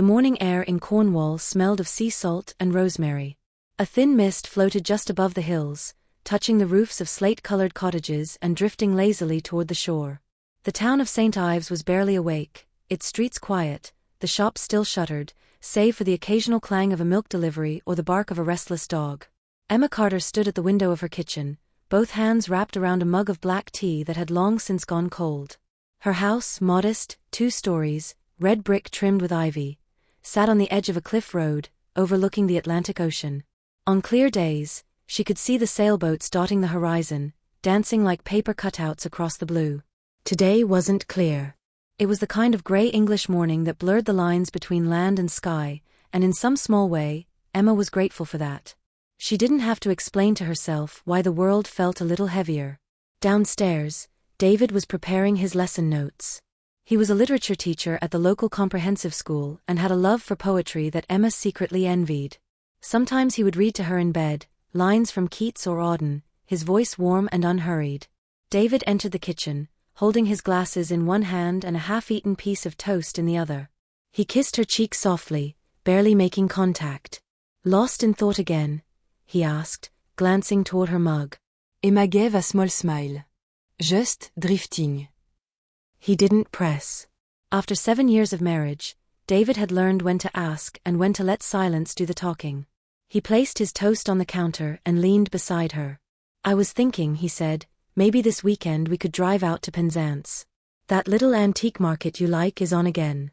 The morning air in Cornwall smelled of sea salt and rosemary. A thin mist floated just above the hills, touching the roofs of slate-colored cottages and drifting lazily toward the shore. The town of St. Ives was barely awake, its streets quiet, the shops still shuttered, save for the occasional clang of a milk delivery or the bark of a restless dog. Emma Carter stood at the window of her kitchen, both hands wrapped around a mug of black tea that had long since gone cold. Her house, modest, 2 stories, red brick trimmed with ivy, sat on the edge of a cliff road, overlooking the Atlantic Ocean. On clear days, she could see the sailboats dotting the horizon, dancing like paper cutouts across the blue. Today wasn't clear. It was the kind of grey English morning that blurred the lines between land and sky, and in some small way, Emma was grateful for that. She didn't have to explain to herself why the world felt a little heavier. Downstairs, David was preparing his lesson notes. He was a literature teacher at the local comprehensive school and had a love for poetry that Emma secretly envied. Sometimes he would read to her in bed, lines from Keats or Auden, his voice warm and unhurried. David entered the kitchen, holding his glasses in one hand and a half-eaten piece of toast in the other. He kissed her cheek softly, barely making contact. Lost in thought again? He asked, glancing toward her mug. Emma gave a small smile. Just drifting. He didn't press. After 7 years of marriage, David had learned when to ask and when to let silence do the talking. He placed his toast on the counter and leaned beside her. "I was thinking," he said, "maybe this weekend we could drive out to Penzance. That little antique market you like is on again."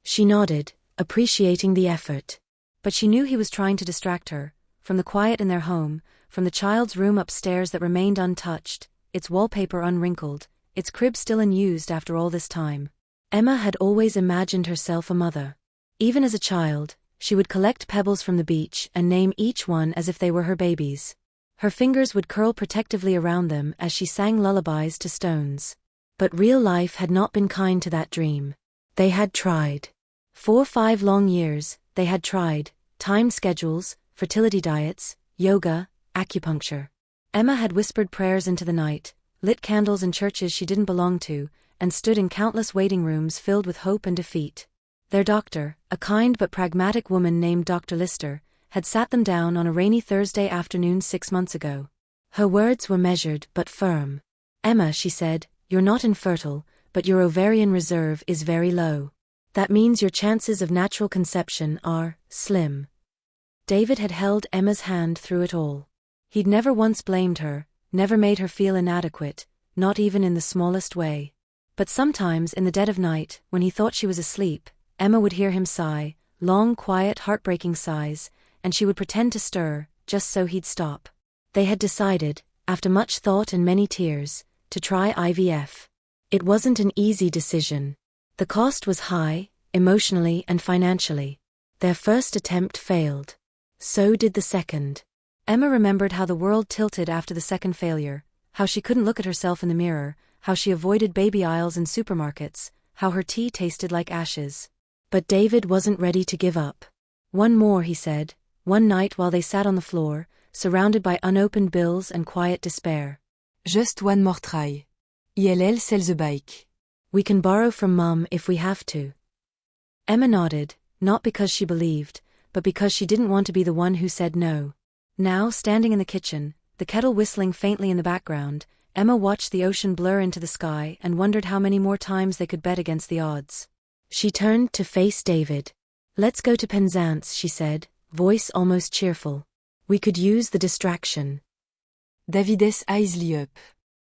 She nodded, appreciating the effort. But she knew he was trying to distract her, from the quiet in their home, from the child's room upstairs that remained untouched, its wallpaper unwrinkled, its crib still unused after all this time. Emma had always imagined herself a mother. Even as a child, she would collect pebbles from the beach and name each one as if they were her babies. Her fingers would curl protectively around them as she sang lullabies to stones. But real life had not been kind to that dream. They had tried. 4-5 long years, they had tried, timed schedules, fertility diets, yoga, acupuncture. Emma had whispered prayers into the night, lit candles in churches she didn't belong to, and stood in countless waiting rooms filled with hope and defeat. Their doctor, a kind but pragmatic woman named Dr. Lister, had sat them down on a rainy Thursday afternoon 6 months ago. Her words were measured but firm. "Emma," she said, "you're not infertile, but your ovarian reserve is very low. That means your chances of natural conception are slim." David had held Emma's hand through it all. He'd never once blamed her, never made her feel inadequate, not even in the smallest way. But sometimes in the dead of night, when he thought she was asleep, Emma would hear him sigh, long, quiet, heartbreaking sighs, and she would pretend to stir, just so he'd stop. They had decided, after much thought and many tears, to try IVF. It wasn't an easy decision. The cost was high, emotionally and financially. Their first attempt failed. So did the second. Emma remembered how the world tilted after the second failure, how she couldn't look at herself in the mirror, how she avoided baby aisles in supermarkets, how her tea tasted like ashes. But David wasn't ready to give up. "One more," he said, one night while they sat on the floor, surrounded by unopened bills and quiet despair. Just one more try. ILL sell the bike. "We can borrow from Mum if we have to." Emma nodded, not because she believed, but because she didn't want to be the one who said no. Now, standing in the kitchen, the kettle whistling faintly in the background, Emma watched the ocean blur into the sky and wondered how many more times they could bet against the odds. She turned to face David. "Let's go to Penzance," she said, voice almost cheerful. "We could use the distraction." David's eyes lit up.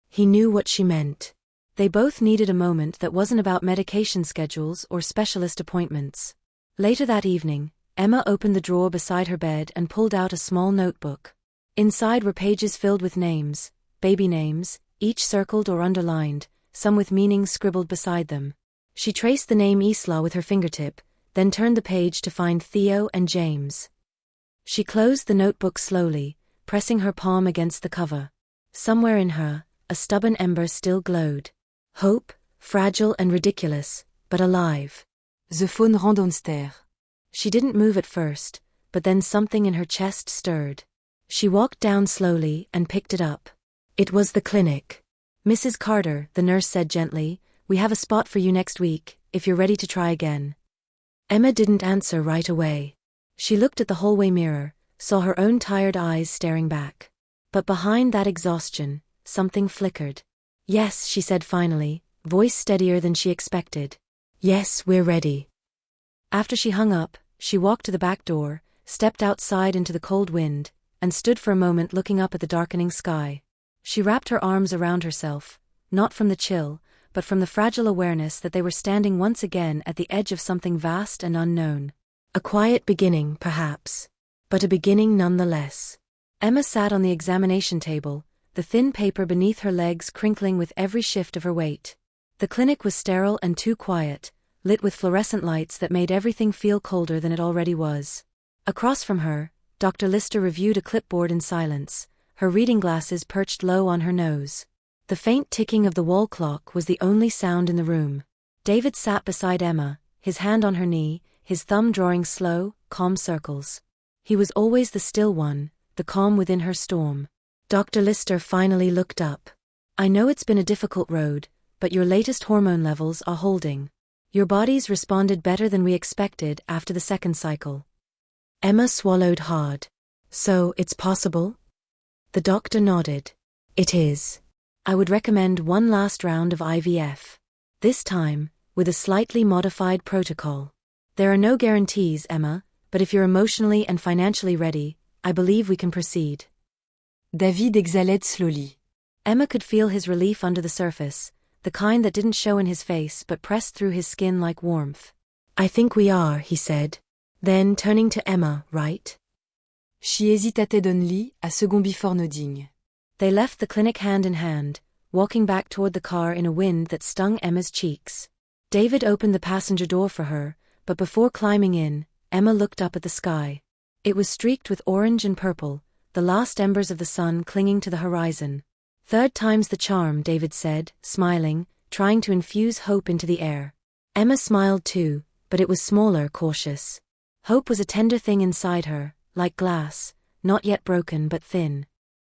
He knew what she meant. They both needed a moment that wasn't about medication schedules or specialist appointments. Later that evening, Emma opened the drawer beside her bed and pulled out a small notebook. Inside were pages filled with names, baby names, each circled or underlined, some with meanings scribbled beside them. She traced the name Isla with her fingertip, then turned the page to find Theo and James. She closed the notebook slowly, pressing her palm against the cover. Somewhere in her, a stubborn ember still glowed. Hope, fragile and ridiculous, but alive. The phone rang downstairs. She didn't move at first, but then something in her chest stirred. She walked down slowly and picked it up. It was the clinic. "Mrs. Carter," the nurse said gently, "we have a spot for you next week, if you're ready to try again." Emma didn't answer right away. She looked at the hallway mirror, saw her own tired eyes staring back. But behind that exhaustion, something flickered. Yes, she said finally, voice steadier than she expected. Yes, we're ready. After she hung up, she walked to the back door, stepped outside into the cold wind, and stood for a moment looking up at the darkening sky. She wrapped her arms around herself, not from the chill, but from the fragile awareness that they were standing once again at the edge of something vast and unknown. A quiet beginning, perhaps, but a beginning nonetheless. Emma sat on the examination table, the thin paper beneath her legs crinkling with every shift of her weight. The clinic was sterile and too quiet, lit with fluorescent lights that made everything feel colder than it already was. Across from her, Dr. Lister reviewed a clipboard in silence, her reading glasses perched low on her nose. The faint ticking of the wall clock was the only sound in the room. David sat beside Emma, his hand on her knee, his thumb drawing slow, calm circles. He was always the still one, the calm within her storm. Dr. Lister finally looked up. I know it's been a difficult road, but your latest hormone levels are holding. Your body's responded better than we expected after the second cycle. Emma swallowed hard. So, it's possible? The doctor nodded. It is. I would recommend one last round of IVF. This time, with a slightly modified protocol. There are no guarantees, Emma, but if you're emotionally and financially ready, I believe we can proceed. David exhalait slowly. Emma could feel his relief under the surface, the kind that didn't show in his face but pressed through his skin like warmth. I think we are, he said. Then, turning to Emma, right? She hesitated only, a second before nodding. They left the clinic hand in hand, walking back toward the car in a wind that stung Emma's cheeks. David opened the passenger door for her, but before climbing in, Emma looked up at the sky. It was streaked with orange and purple, the last embers of the sun clinging to the horizon. Third time's the charm, David said, smiling, trying to infuse hope into the air. Emma smiled too, but it was smaller, cautious. Hope was a tender thing inside her, like glass, not yet broken but thin.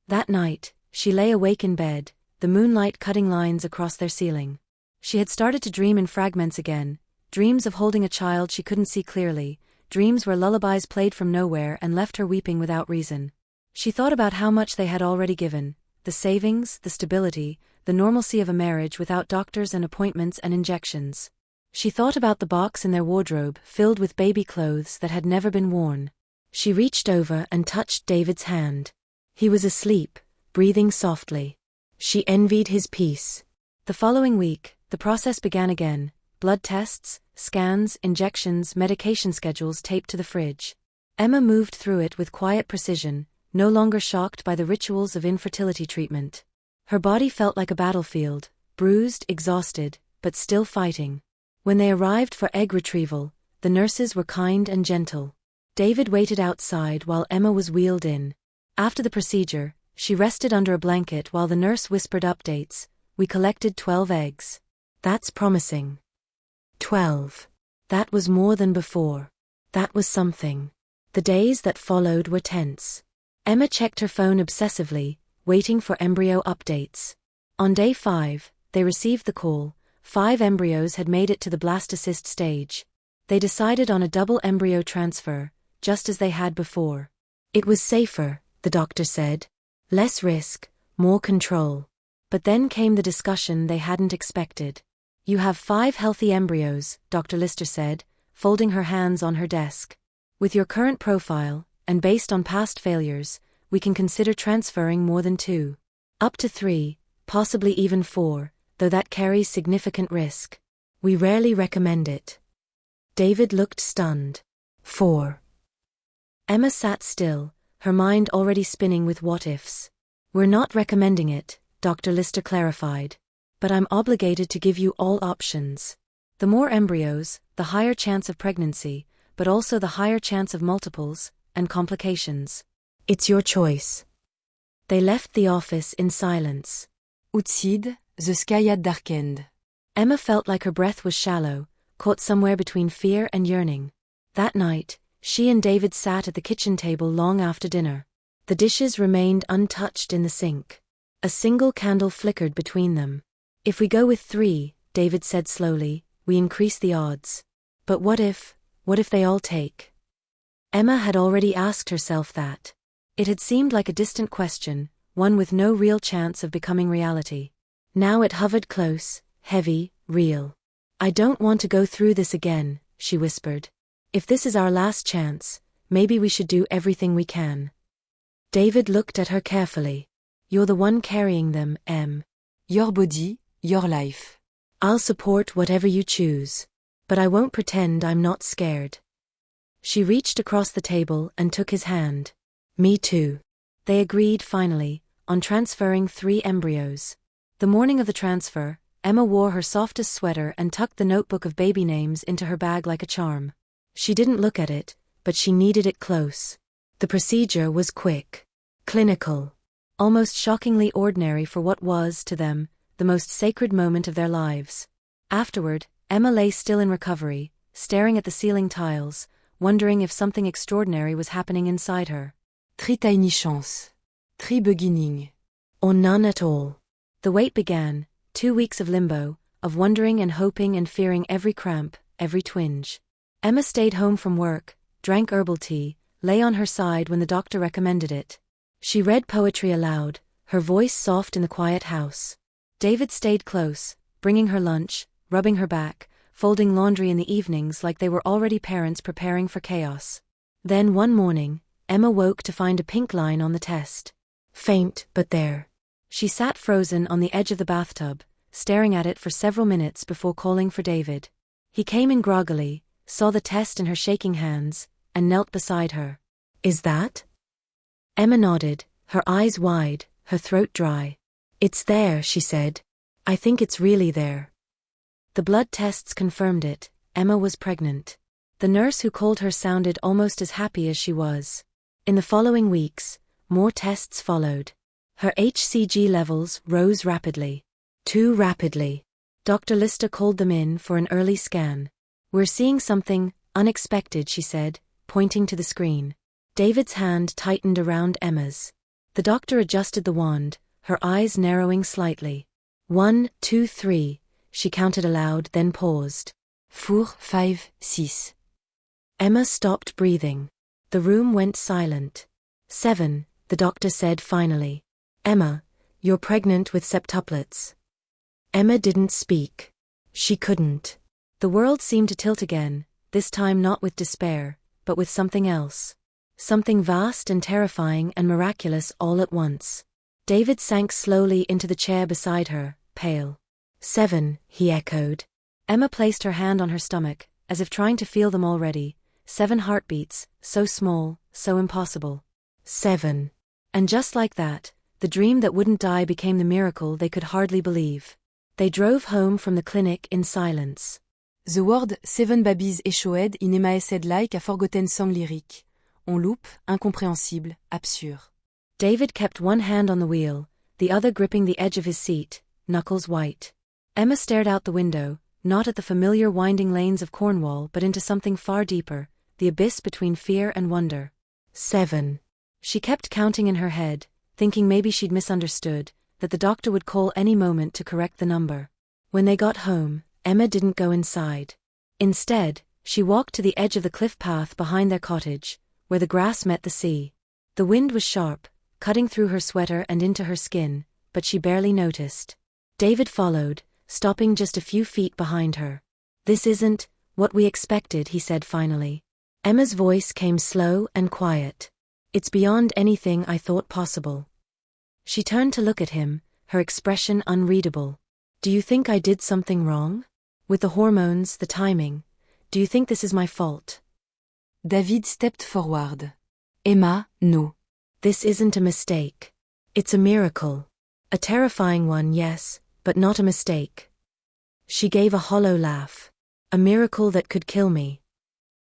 That night, she lay awake in bed, the moonlight cutting lines across their ceiling. She had started to dream in fragments again, dreams of holding a child she couldn't see clearly, dreams where lullabies played from nowhere and left her weeping without reason. She thought about how much they had already given, the savings, the stability, the normalcy of a marriage without doctors and appointments and injections. She thought about the box in their wardrobe filled with baby clothes that had never been worn. She reached over and touched David's hand. He was asleep, breathing softly. She envied his peace. The following week, the process began again. Blood tests, scans, injections, medication schedules taped to the fridge. Emma moved through it with quiet precision, no longer shocked by the rituals of infertility treatment. Her body felt like a battlefield, bruised, exhausted, but still fighting. When they arrived for egg retrieval, the nurses were kind and gentle. David waited outside while Emma was wheeled in. After the procedure, she rested under a blanket while the nurse whispered updates. We collected 12 eggs. That's promising. 12. That was more than before. That was something. The days that followed were tense. Emma checked her phone obsessively, waiting for embryo updates. On day 5, they received the call. 5 embryos had made it to the blastocyst stage. They decided on a double embryo transfer, just as they had before. It was safer, the doctor said. Less risk, more control. But then came the discussion they hadn't expected. You have 5 healthy embryos, Dr. Lister said, folding her hands on her desk. With your current profile, and based on past failures, we can consider transferring more than 2. Up to 3, possibly even 4, though that carries significant risk. We rarely recommend it. David looked stunned. 4. Emma sat still, her mind already spinning with what-ifs. We're not recommending it, Dr. Lister clarified. But I'm obligated to give you all options. The more embryos, the higher chance of pregnancy, but also the higher chance of multiples and complications. It's your choice. They left the office in silence. Outside, the sky had darkened. Emma felt like her breath was shallow, caught somewhere between fear and yearning. That night, she and David sat at the kitchen table long after dinner. The dishes remained untouched in the sink. A single candle flickered between them. If we go with 3, David said slowly, we increase the odds. But what if What if they all take? Emma had already asked herself that. It had seemed like a distant question, one with no real chance of becoming reality. Now it hovered close, heavy, real. I don't want to go through this again, she whispered. If this is our last chance, maybe we should do everything we can. David looked at her carefully. You're the one carrying them, Em. Your body, your life. I'll support whatever you choose. But I won't pretend I'm not scared. She reached across the table and took his hand. Me too. They agreed finally, on transferring 3 embryos. The morning of the transfer, Emma wore her softest sweater and tucked the notebook of baby names into her bag like a charm. She didn't look at it, but she needed it close. The procedure was quick, clinical, almost shockingly ordinary for what was, to them, the most sacred moment of their lives. Afterward, Emma lay still in recovery, staring at the ceiling tiles, wondering if something extraordinary was happening inside her. Très tiny chance. Très beginning. Or none at all. The wait began, 2 weeks of limbo, of wondering and hoping and fearing every cramp, every twinge. Emma stayed home from work, drank herbal tea, lay on her side when the doctor recommended it. She read poetry aloud, her voice soft in the quiet house. David stayed close, bringing her lunch, rubbing her back, folding laundry in the evenings like they were already parents preparing for chaos. Then one morning, Emma woke to find a pink line on the test. Faint, but there. She sat frozen on the edge of the bathtub, staring at it for several minutes before calling for David. He came in groggily, saw the test in her shaking hands, and knelt beside her. Is that? Emma nodded, her eyes wide, her throat dry. It's there, she said. I think it's really there. The blood tests confirmed it. Emma was pregnant. The nurse who called her sounded almost as happy as she was. In the following weeks, more tests followed. Her HCG levels rose rapidly. Too rapidly. Dr. Lister called them in for an early scan. We're seeing something unexpected, she said, pointing to the screen. David's hand tightened around Emma's. The doctor adjusted the wand, her eyes narrowing slightly. 1, 2, 3, she counted aloud, then paused. 4, 5, 6. Emma stopped breathing. The room went silent. 7, the doctor said finally. Emma, you're pregnant with septuplets. Emma didn't speak. She couldn't. The world seemed to tilt again, this time not with despair, but with something else. Something vast and terrifying and miraculous all at once. David sank slowly into the chair beside her, pale. 7, he echoed. Emma placed her hand on her stomach, as if trying to feel them already. 7 heartbeats, so small, so impossible. 7. And just like that, the dream that wouldn't die became the miracle they could hardly believe. They drove home from the clinic in silence. The word 7 babies échoued in Emma essayed like a forgotten song lyrique. On loupe, incompréhensible, absurde. David kept one hand on the wheel, the other gripping the edge of his seat, knuckles white. Emma stared out the window, not at the familiar winding lanes of Cornwall but into something far deeper, the abyss between fear and wonder. 7. She kept counting in her head, thinking maybe she'd misunderstood, that the doctor would call any moment to correct the number. When they got home, Emma didn't go inside. Instead, she walked to the edge of the cliff path behind their cottage, where the grass met the sea. The wind was sharp, cutting through her sweater and into her skin, but she barely noticed. David followed, stopping just a few feet behind her. This isn't what we expected, he said finally. Emma's voice came slow and quiet. It's beyond anything I thought possible. She turned to look at him, her expression unreadable. Do you think I did something wrong? With the hormones, the timing. Do you think this is my fault? David stepped forward. Emma, no. This isn't a mistake. It's a miracle. A terrifying one, yes, but not a mistake. She gave a hollow laugh. A miracle that could kill me.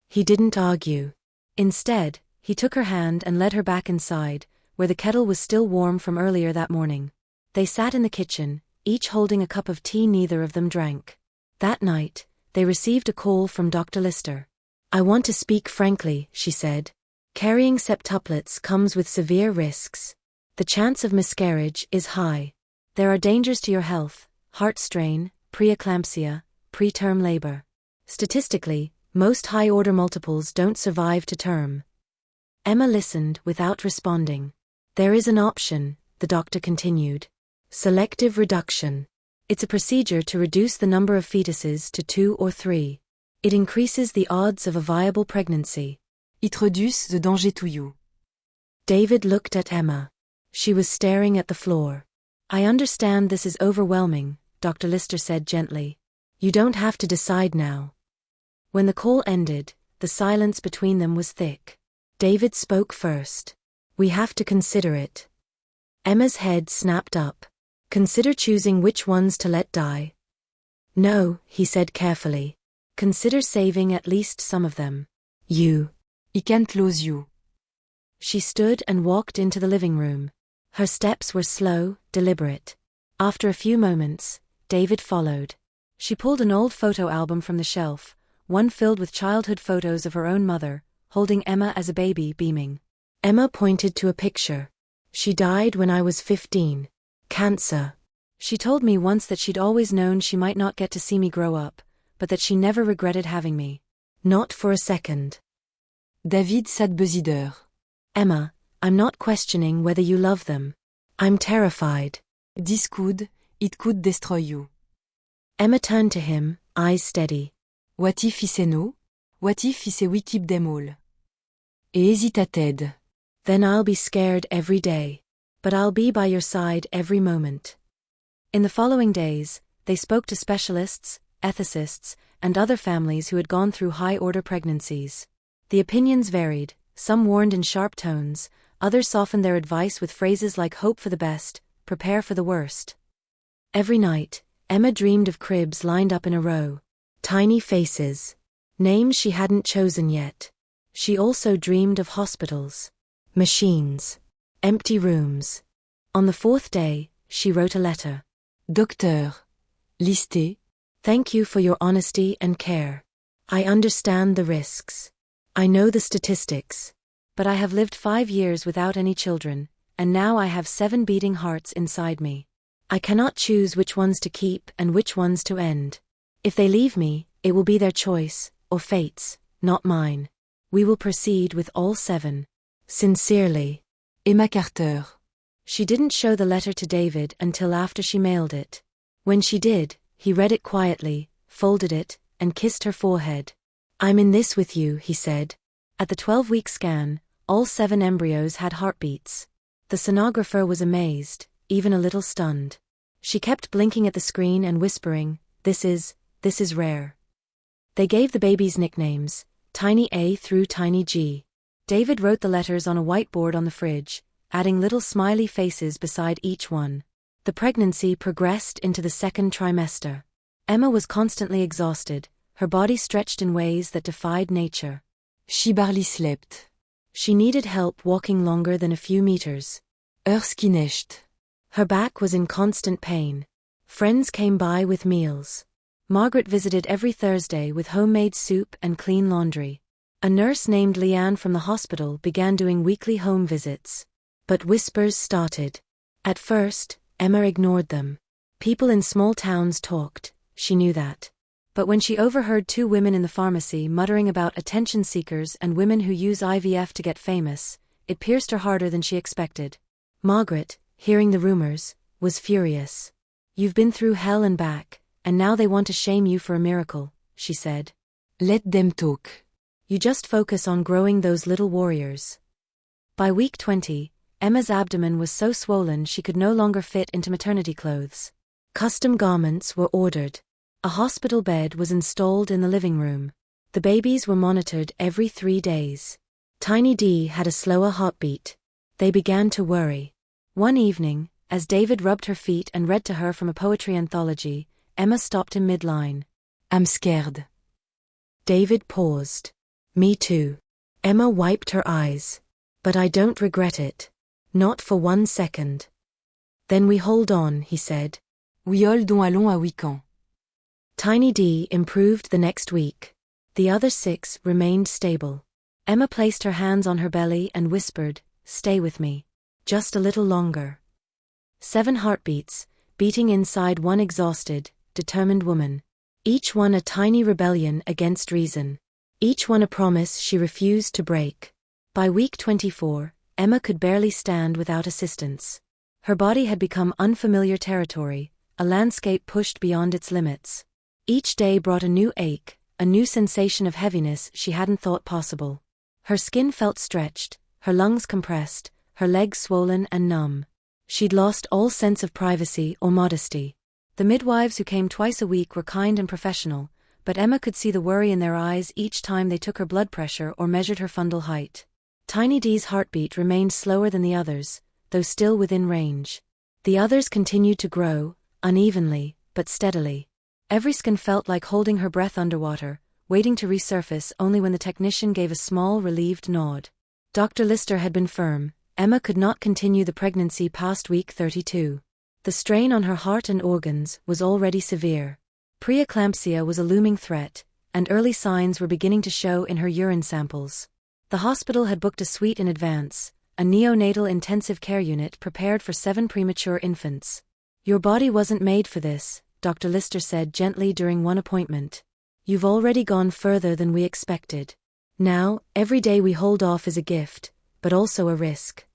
He didn't argue. Instead, he took her hand and led her back inside, where the kettle was still warm from earlier that morning. They sat in the kitchen, each holding a cup of tea neither of them drank. That night, they received a call from Dr. Lister. I want to speak frankly, she said. Carrying septuplets comes with severe risks. The chance of miscarriage is high. There are dangers to your health, heart strain, preeclampsia, preterm labor. Statistically, Most high-order multiples don't survive to term. Emma listened without responding. There is an option, the doctor continued. Selective reduction. It's a procedure to reduce the number of fetuses to 2 or 3. It increases the odds of a viable pregnancy. It reduces the danger to you. David looked at Emma. She was staring at the floor. I understand this is overwhelming, Dr. Lister said gently. You don't have to decide now. When the call ended, the silence between them was thick. David spoke first. We have to consider it. Emma's head snapped up. Consider choosing which ones to let die. No, he said carefully. Consider saving at least some of them. I can't lose you. She stood and walked into the living room. Her steps were slow, deliberate. After a few moments, David followed. She pulled an old photo album from the shelf, one filled with childhood photos of her own mother, holding Emma as a baby, beaming. Emma pointed to a picture. She died when I was 15. Cancer. She told me once that she'd always known she might not get to see me grow up, but that she never regretted having me. Not for a second. David sat beside her. Emma, I'm not questioning whether you love them. I'm terrified. It could destroy you. Emma turned to him, eyes steady. What if he say no? What if he say we keep them all? Et hésita-t-elle. Then I'll be scared every day. But I'll be by your side every moment. In the following days, they spoke to specialists, ethicists, and other families who had gone through high-order pregnancies. The opinions varied. Some warned in sharp tones, others softened their advice with phrases like hope for the best, prepare for the worst. Every night, Emma dreamed of cribs lined up in a row. Tiny faces. Names she hadn't chosen yet. She also dreamed of hospitals. Machines. Empty rooms. On the 4th day, she wrote a letter. Docteur. Listé. Thank you for your honesty and care. I understand the risks. I know the statistics. But I have lived 5 years without any children, and now I have 7 beating hearts inside me. I cannot choose which ones to keep and which ones to end. If they leave me, it will be their choice, or fate's, not mine. We will proceed with all 7. Sincerely. Emma Carter. She didn't show the letter to David until after she mailed it. When she did, he read it quietly, folded it, and kissed her forehead. I'm in this with you, he said. At the 12-week scan, all 7 embryos had heartbeats. The sonographer was amazed, even a little stunned. She kept blinking at the screen and whispering, This is rare. They gave the babies nicknames, Tiny A through Tiny G. David wrote the letters on a whiteboard on the fridge, adding little smiley faces beside each one. The pregnancy progressed into the 2nd trimester. Emma was constantly exhausted, her body stretched in ways that defied nature. She barely slept. She needed help walking longer than a few meters. Erskinecht. Her back was in constant pain. Friends came by with meals. Margaret visited every Thursday with homemade soup and clean laundry. A nurse named Leanne from the hospital began doing weekly home visits. But whispers started. At first, Emma ignored them. People in small towns talked, she knew that. But when she overheard 2 women in the pharmacy muttering about attention seekers and women who use IVF to get famous, it pierced her harder than she expected. Margaret, hearing the rumors, was furious. You've been through hell and back, and now they want to shame you for a miracle, she said. Let them talk. You just focus on growing those little warriors. By week 20, Emma's abdomen was so swollen she could no longer fit into maternity clothes. Custom garments were ordered. A hospital bed was installed in the living room. The babies were monitored every 3 days. Tiny D had a slower heartbeat. They began to worry. One evening, as David rubbed her feet and read to her from a poetry anthology, Emma stopped him mid-line. I'm scared. David paused. Me too. Emma wiped her eyes. But I don't regret it. Not for 1 second. Then we hold on, he said. We hold on allons à week-end. Tiny D improved the next week. The other 6 remained stable. Emma placed her hands on her belly and whispered, Stay with me. Just a little longer. 7 heartbeats, beating inside one exhausted, determined woman. Each one a tiny rebellion against reason. each one a promise she refused to break. By week 24, Emma could barely stand without assistance. Her body had become unfamiliar territory, a landscape pushed beyond its limits. Each day brought a new ache, a new sensation of heaviness she hadn't thought possible. Her skin felt stretched, her lungs compressed, her legs swollen and numb. She'd lost all sense of privacy or modesty. The midwives who came twice a week were kind and professional, but Emma could see the worry in their eyes each time they took her blood pressure or measured her fundal height. Tiny D's heartbeat remained slower than the others, though still within range. The others continued to grow, unevenly, but steadily. Every skin felt like holding her breath underwater, waiting to resurface only when the technician gave a small, relieved nod. Dr. Lister had been firm. Emma could not continue the pregnancy past week 32. The strain on her heart and organs was already severe. Preeclampsia was a looming threat, and early signs were beginning to show in her urine samples. The hospital had booked a suite in advance, a neonatal intensive care unit prepared for 7 premature infants. "Your body wasn't made for this," Dr. Lister said gently during one appointment. "You've already gone further than we expected. Now, every day we hold off is a gift, but also a risk."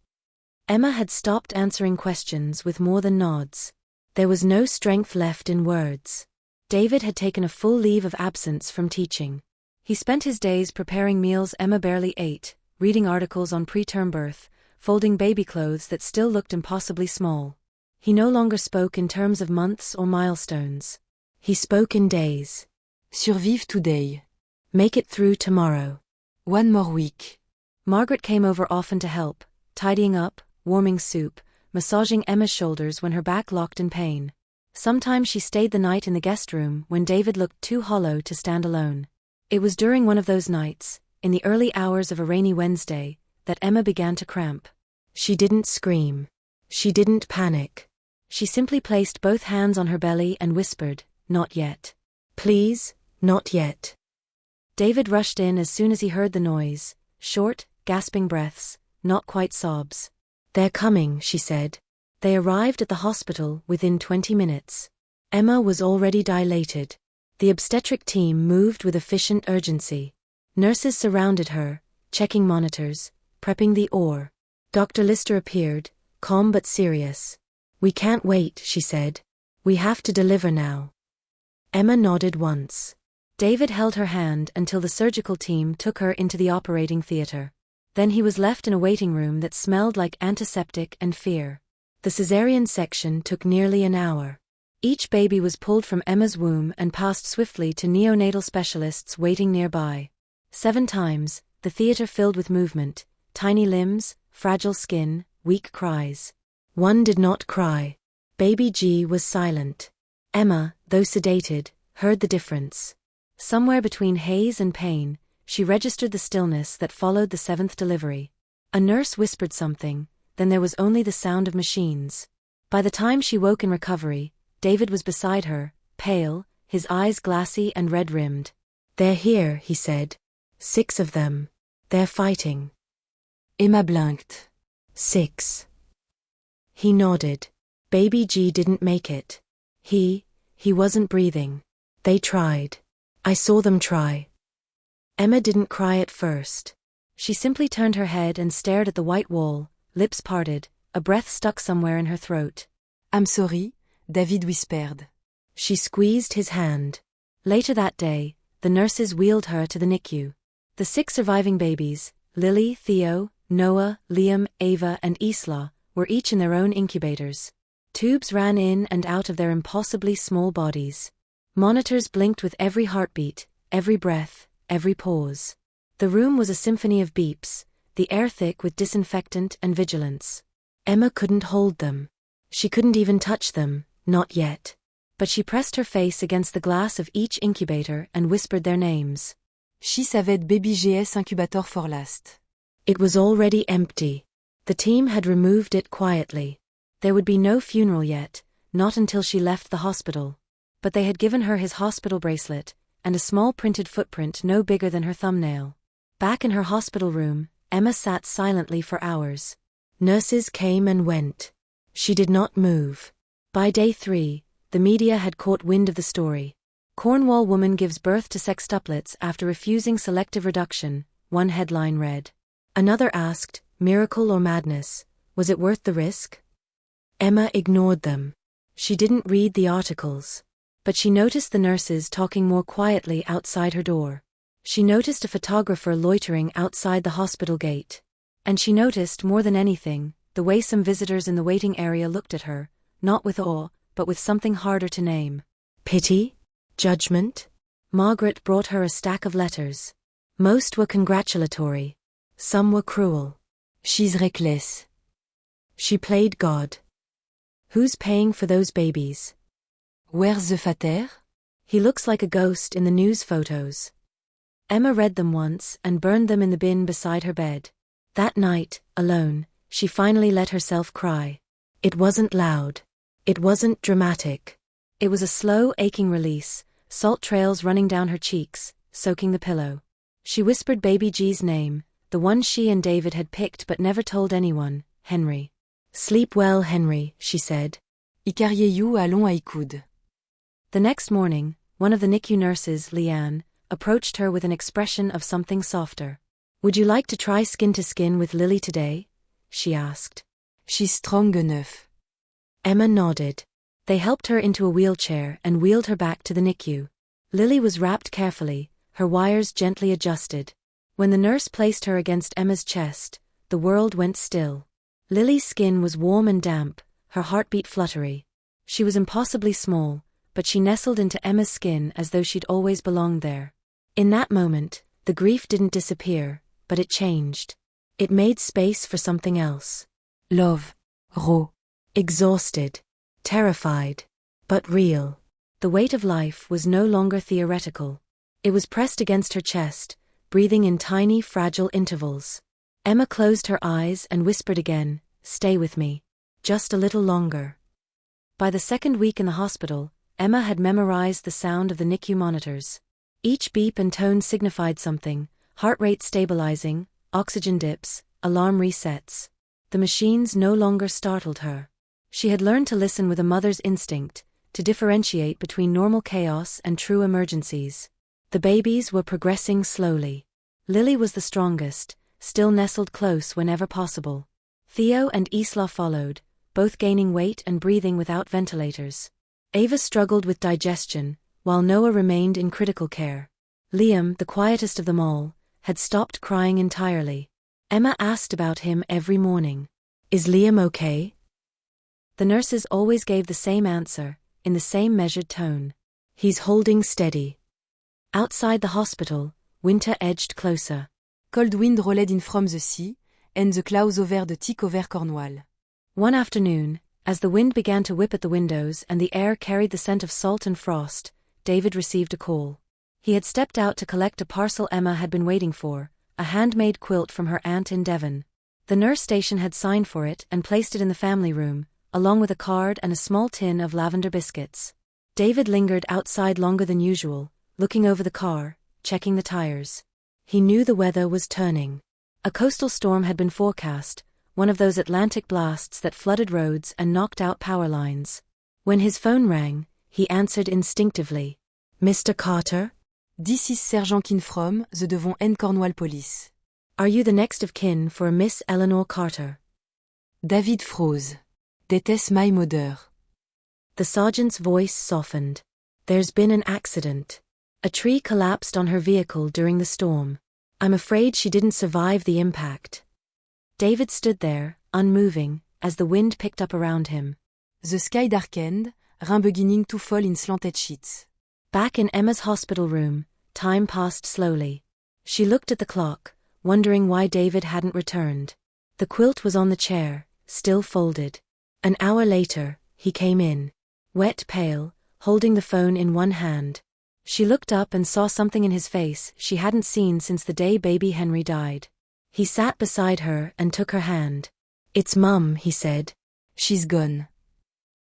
Emma had stopped answering questions with more than nods. There was no strength left in words. David had taken a full leave of absence from teaching. He spent his days preparing meals Emma barely ate, reading articles on preterm birth, folding baby clothes that still looked impossibly small. He no longer spoke in terms of months or milestones. He spoke in days. Survive today. Make it through tomorrow. One more week. Margaret came over often to help, tidying up, warming soup, massaging Emma's shoulders when her back locked in pain. Sometimes she stayed the night in the guest room when David looked too hollow to stand alone. It was during one of those nights, in the early hours of a rainy Wednesday, that Emma began to cramp. She didn't scream. She didn't panic. She simply placed both hands on her belly and whispered, "Not yet. Please, not yet." David rushed in as soon as he heard the noise, short, gasping breaths, not quite sobs. "They're coming," she said. They arrived at the hospital within 20 minutes. Emma was already dilated. The obstetric team moved with efficient urgency. Nurses surrounded her, checking monitors, prepping the oar. Dr. Lister appeared, calm but serious. "We can't wait," she said. "We have to deliver now." Emma nodded once. David held her hand until the surgical team took her into the operating theater. Then he was left in a waiting room that smelled like antiseptic and fear. The cesarean section took nearly an hour. Each baby was pulled from Emma's womb and passed swiftly to neonatal specialists waiting nearby. 7 times, the theater filled with movement, tiny limbs, fragile skin, weak cries. One did not cry. Baby G was silent. Emma, though sedated, heard the difference. Somewhere between haze and pain, she registered the stillness that followed the 7th delivery. A nurse whispered something, then there was only the sound of machines. By the time she woke in recovery, David was beside her, pale, his eyes glassy and red-rimmed. "They're here," he said. 6 of them. They're fighting. Emma blinked. 6. He nodded. Baby G didn't make it. He wasn't breathing. They tried. I saw them try. Emma didn't cry at first. She simply turned her head and stared at the white wall, lips parted, a breath stuck somewhere in her throat. "I'm sorry," David whispered. She squeezed his hand. Later that day, the nurses wheeled her to the NICU. The 6 surviving babies, Lily, Theo, Noah, Liam, Ava and Isla, were each in their own incubators. Tubes ran in and out of their impossibly small bodies. Monitors blinked with every heartbeat, every breath, every pause. The room was a symphony of beeps, the air thick with disinfectant and vigilance. Emma couldn't hold them. She couldn't even touch them, not yet. But she pressed her face against the glass of each incubator and whispered their names. 6 avec baby GS incubator for last. It was already empty. The team had removed it quietly. There would be no funeral yet, not until she left the hospital. But they had given her his hospital bracelet, and a small printed footprint no bigger than her thumbnail. Back in her hospital room, Emma sat silently for hours. Nurses came and went. She did not move. By day 3, the media had caught wind of the story. Cornwall woman gives birth to sextuplets after refusing selective reduction, one headline read. Another asked, miracle or madness, was it worth the risk? Emma ignored them. She didn't read the articles. But she noticed the nurses talking more quietly outside her door. She noticed a photographer loitering outside the hospital gate. And she noticed, more than anything, the way some visitors in the waiting area looked at her, not with awe, but with something harder to name. Pity? Judgment? Margaret brought her a stack of letters. Most were congratulatory. Some were cruel. She's reckless. She played God. Who's paying for those babies? Where's the father? He looks like a ghost in the news photos. Emma read them once and burned them in the bin beside her bed. That night, alone, she finally let herself cry. It wasn't loud. It wasn't dramatic. It was a slow, aching release, salt trails running down her cheeks, soaking the pillow. She whispered baby G's name, the one she and David had picked but never told anyone, Henry. Sleep well, Henry, she said. Icariez-you allons à Icoude. The next morning, one of the NICU nurses, Leanne, approached her with an expression of something softer. Would you like to try skin to skin with Lily today? She asked. She's strong enough. Emma nodded. They helped her into a wheelchair and wheeled her back to the NICU. Lily was wrapped carefully, her wires gently adjusted. When the nurse placed her against Emma's chest, the world went still. Lily's skin was warm and damp, her heartbeat fluttery. She was impossibly small, but she nestled into Emma's skin as though she'd always belonged there. In that moment, the grief didn't disappear, but it changed. It made space for something else. Love. Raw. Exhausted. Terrified. But real. The weight of life was no longer theoretical. It was pressed against her chest, breathing in tiny, fragile intervals. Emma closed her eyes and whispered again, "Stay with me. Just a little longer." By the second week in the hospital, Emma had memorized the sound of the NICU monitors. Each beep and tone signified something: heart rate stabilizing, oxygen dips, alarm resets. The machines no longer startled her. She had learned to listen with a mother's instinct, to differentiate between normal chaos and true emergencies. The babies were progressing slowly. Lily was the strongest, still nestled close whenever possible. Theo and Isla followed, both gaining weight and breathing without ventilators. Ava struggled with digestion, while Noah remained in critical care. Liam, the quietest of them all, had stopped crying entirely. Emma asked about him every morning. "Is Liam okay?" The nurses always gave the same answer, in the same measured tone. "He's holding steady." Outside the hospital, winter edged closer. Cold wind rolled in from the sea, and the clouds over the thick over Cornwall. One afternoon, as the wind began to whip at the windows and the air carried the scent of salt and frost, David received a call. He had stepped out to collect a parcel Emma had been waiting for, a handmade quilt from her aunt in Devon. The nurse station had signed for it and placed it in the family room, along with a card and a small tin of lavender biscuits. David lingered outside longer than usual, looking over the car, checking the tires. He knew the weather was turning. A coastal storm had been forecast, one of those Atlantic blasts that flooded roads and knocked out power lines. When his phone rang, he answered instinctively. "Mr. Carter?" This is Sergeant Kin from the Devon and Cornwall Police. "Are you the next of kin for a Miss Eleanor Carter?" David froze. Déteste my mother. The sergeant's voice softened. "There's been an accident. A tree collapsed on her vehicle during the storm. I'm afraid she didn't survive the impact." David stood there, unmoving, as the wind picked up around him. The sky darkened, rain beginning to fall in slanted sheets. Back in Emma's hospital room, time passed slowly. She looked at the clock, wondering why David hadn't returned. The quilt was on the chair, still folded. An hour later, he came in. Wet, pale, holding the phone in one hand. She looked up and saw something in his face she hadn't seen since the day baby Henry died. He sat beside her and took her hand. "It's Mum," he said. "She's gone."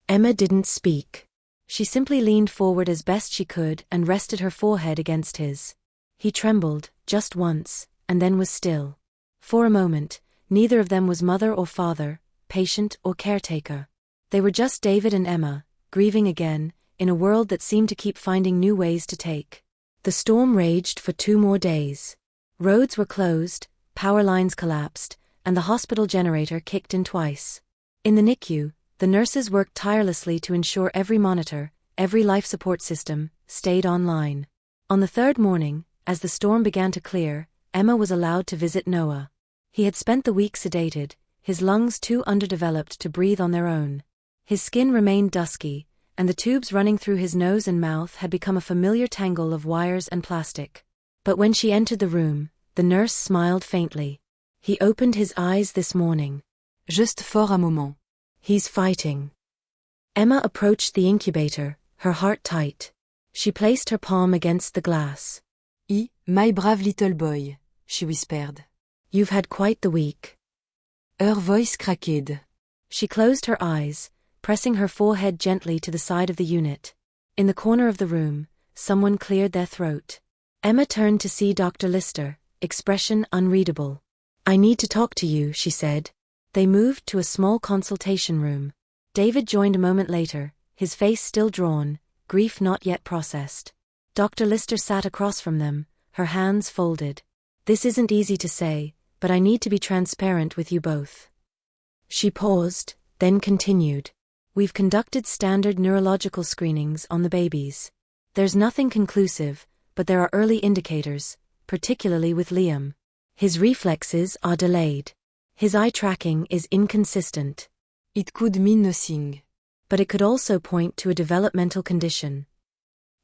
Emma didn't speak. She simply leaned forward as best she could and rested her forehead against his. He trembled, just once, and then was still. For a moment, neither of them was mother or father, patient or caretaker. They were just David and Emma, grieving again, in a world that seemed to keep finding new ways to take. The storm raged for 2 more days. Roads were closed, power lines collapsed, and the hospital generator kicked in twice. In the NICU, the nurses worked tirelessly to ensure every monitor, every life support system, stayed online. On the 3rd morning, as the storm began to clear, Emma was allowed to visit Noah. He had spent the week sedated, his lungs too underdeveloped to breathe on their own. His skin remained dusky, and the tubes running through his nose and mouth had become a familiar tangle of wires and plastic. But when she entered the room, the nurse smiled faintly. He opened his eyes this morning. Juste fort un moment. He's fighting. Emma approached the incubator, her heart tight. She placed her palm against the glass. My brave little boy, she whispered. You've had quite the week. Her voice cracked. She closed her eyes, pressing her forehead gently to the side of the unit. In the corner of the room, someone cleared their throat. Emma turned to see Dr. Lister, expression unreadable. I need to talk to you, she said. They moved to a small consultation room. David joined a moment later, his face still drawn, grief not yet processed. Dr. Lister sat across from them, her hands folded. This isn't easy to say, but I need to be transparent with you both. She paused, then continued. We've conducted standard neurological screenings on the babies. There's nothing conclusive, but there are early indicators, particularly with Liam. His reflexes are delayed. His eye tracking is inconsistent. It could mean nothing. But it could also point to a developmental condition.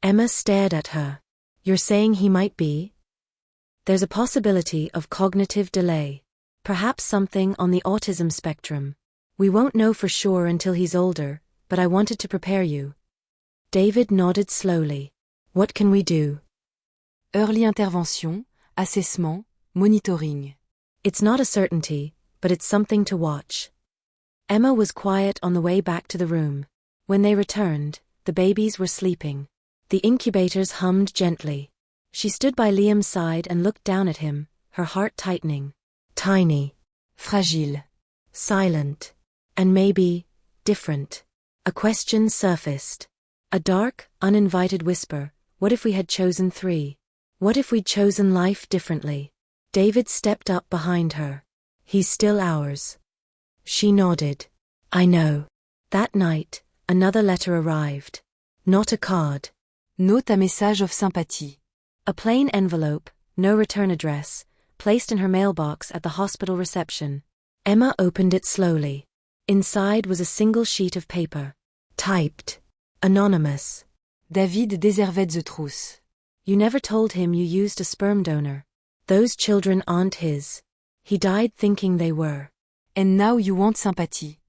Emma stared at her. You're saying he might be? There's a possibility of cognitive delay. Perhaps something on the autism spectrum. We won't know for sure until he's older, but I wanted to prepare you. David nodded slowly. What can we do? Early intervention, assessment, monitoring. It's not a certainty, but it's something to watch. Emma was quiet on the way back to the room. When they returned, the babies were sleeping. The incubators hummed gently. She stood by Liam's side and looked down at him, her heart tightening. Tiny. Fragile. Silent. And maybe different. A question surfaced. A dark, uninvited whisper. What if we had chosen 3? What if we'd chosen life differently? David stepped up behind her. He's still ours. She nodded. I know. That night, another letter arrived. Not a card. Note à message of sympathie. A plain envelope, no return address, placed in her mailbox at the hospital reception. Emma opened it slowly. Inside was a single sheet of paper. Typed. Anonymous. David Deservetzetrous. You never told him you used a sperm donor. Those children aren't his. He died thinking they were. And now you want sympathy.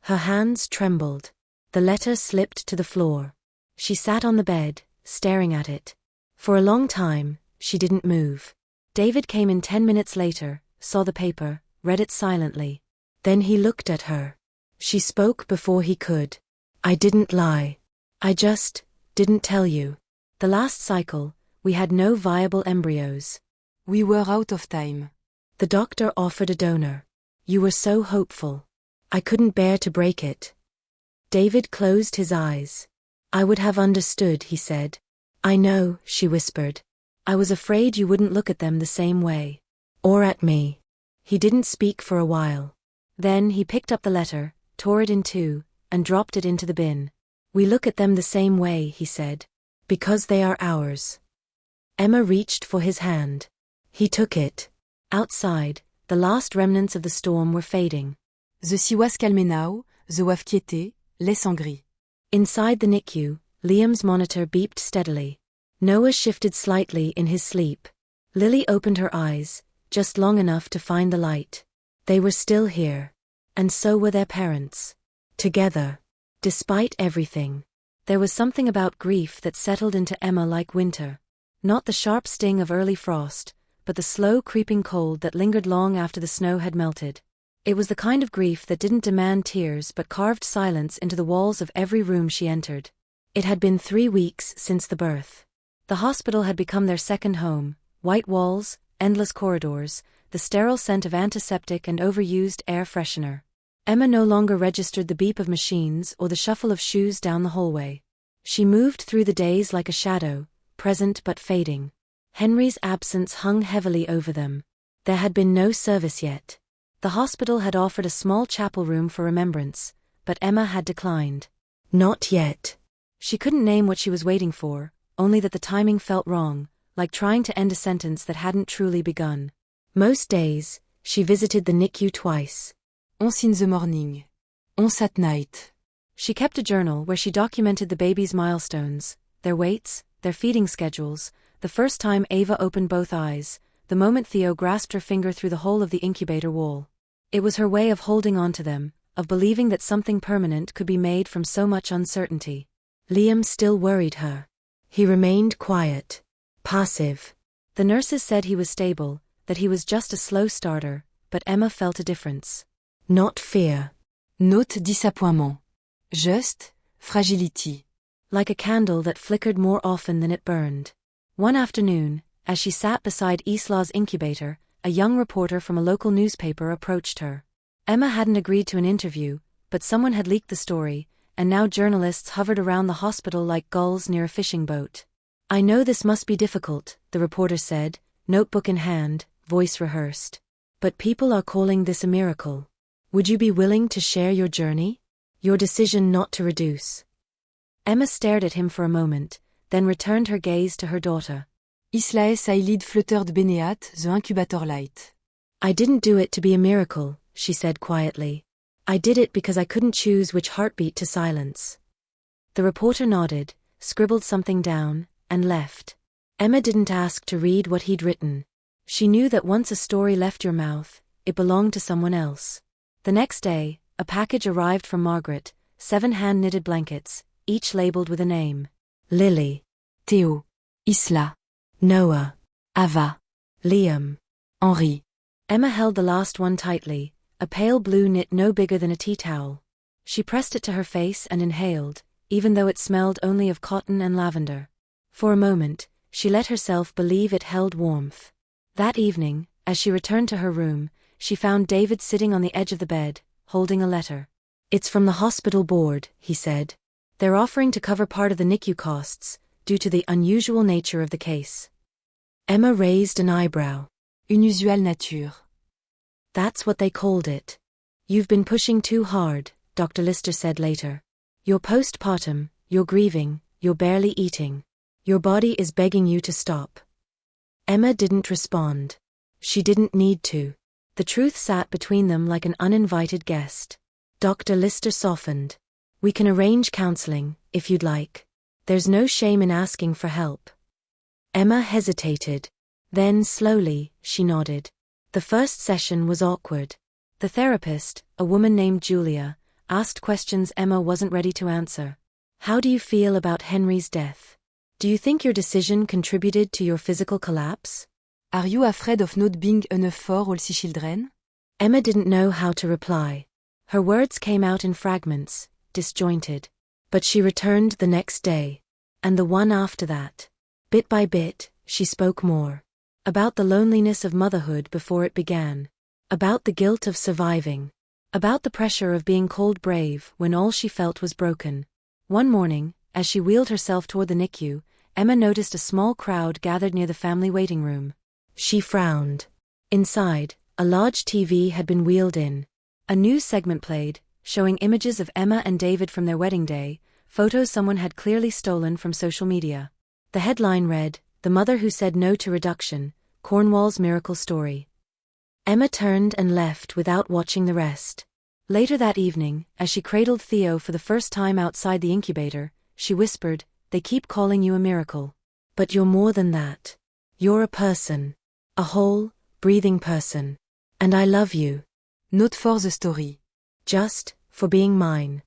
Her hands trembled. The letter slipped to the floor. She sat on the bed, staring at it. For a long time, she didn't move. David came in 10 minutes later, saw the paper, read it silently. Then he looked at her. She spoke before he could. I didn't lie. I just didn't tell you. The last cycle, we had no viable embryos. We were out of time. The doctor offered a donor. You were so hopeful. I couldn't bear to break it. David closed his eyes. I would have understood, he said. I know, she whispered. I was afraid you wouldn't look at them the same way. Or at me. He didn't speak for a while. Then he picked up the letter, tore it in 2, and dropped it into the bin. We look at them the same way, he said. Because they are ours. Emma reached for his hand. He took it. Outside, the last remnants of the storm were fading. The sea was calmé now, the wave quietée, laisse en gris. Inside the NICU, Liam's monitor beeped steadily. Noah shifted slightly in his sleep. Lily opened her eyes, just long enough to find the light. They were still here. And so were their parents. Together. Despite everything. There was something about grief that settled into Emma like winter. Not the sharp sting of early frost, but the slow creeping cold that lingered long after the snow had melted. It was the kind of grief that didn't demand tears but carved silence into the walls of every room she entered. It had been 3 weeks since the birth. The hospital had become their second home, white walls, endless corridors, the sterile scent of antiseptic and overused air freshener. Emma no longer registered the beep of machines or the shuffle of shoes down the hallway. She moved through the days like a shadow, present but fading. Henry's absence hung heavily over them. There had been no service yet. The hospital had offered a small chapel room for remembrance, but Emma had declined. Not yet. She couldn't name what she was waiting for, only that the timing felt wrong, like trying to end a sentence that hadn't truly begun. Most days, she visited the NICU twice. Once in the morning. Once at night. She kept a journal where she documented the baby's milestones, their weights, their feeding schedules, the first time Ava opened both eyes, the moment Theo grasped her finger through the hole of the incubator wall. It was her way of holding on to them, of believing that something permanent could be made from so much uncertainty. Liam still worried her. He remained quiet, passive. The nurses said he was stable, that he was just a slow starter, but Emma felt a difference. Not fear. Not disappointment. Just fragility. Like a candle that flickered more often than it burned. One afternoon, as she sat beside Isla's incubator, a young reporter from a local newspaper approached her. Emma hadn't agreed to an interview, but someone had leaked the story, and now journalists hovered around the hospital like gulls near a fishing boat. I know this must be difficult, the reporter said, notebook in hand, voice rehearsed. But people are calling this a miracle. Would you be willing to share your journey? Your decision not to reduce? Emma stared at him for a moment, then returned her gaze to her daughter. Islaes Eilid fluttert beneat the incubator light. I didn't do it to be a miracle, she said quietly. I did it because I couldn't choose which heartbeat to silence. The reporter nodded, scribbled something down, and left. Emma didn't ask to read what he'd written. She knew that once a story left your mouth, it belonged to someone else. The next day, a package arrived from Margaret, 7 hand-knitted blankets, each labeled with a name. Lily. Theo. Isla. Noah. Ava. Liam. Henri. Emma held the last one tightly, a pale blue knit no bigger than a tea towel. She pressed it to her face and inhaled, even though it smelled only of cotton and lavender. For a moment, she let herself believe it held warmth. That evening, as she returned to her room, she found David sitting on the edge of the bed, holding a letter. It's from the hospital board, he said. They're offering to cover part of the NICU costs, due to the unusual nature of the case. Emma raised an eyebrow. Unusuelle nature. That's what they called it. You've been pushing too hard, Dr. Lister said later. You're postpartum, you're grieving, you're barely eating. Your body is begging you to stop. Emma didn't respond. She didn't need to. The truth sat between them like an uninvited guest. Dr. Lister softened. We can arrange counseling, if you'd like. There's no shame in asking for help. Emma hesitated. Then, slowly, she nodded. The first session was awkward. The therapist, a woman named Julia, asked questions Emma wasn't ready to answer. How do you feel about Henry's death? Do you think your decision contributed to your physical collapse? Are you afraid of not being enough for all the children? Emma didn't know how to reply. Her words came out in fragments, disjointed. But she returned the next day. And the one after that. Bit by bit, she spoke more. About the loneliness of motherhood before it began. About the guilt of surviving. About the pressure of being called brave when all she felt was broken. One morning, as she wheeled herself toward the NICU, Emma noticed a small crowd gathered near the family waiting room. She frowned. Inside, a large TV had been wheeled in. A news segment played, showing images of Emma and David from their wedding day, photos someone had clearly stolen from social media. The headline read, "The Mother Who Said No to Reduction, Cornwall's Miracle Story." Emma turned and left without watching the rest. Later that evening, as she cradled Theo for the first time outside the incubator, she whispered, "They keep calling you a miracle. But you're more than that. You're a person. A whole, breathing person. And I love you. Not for the story. Just, for being mine."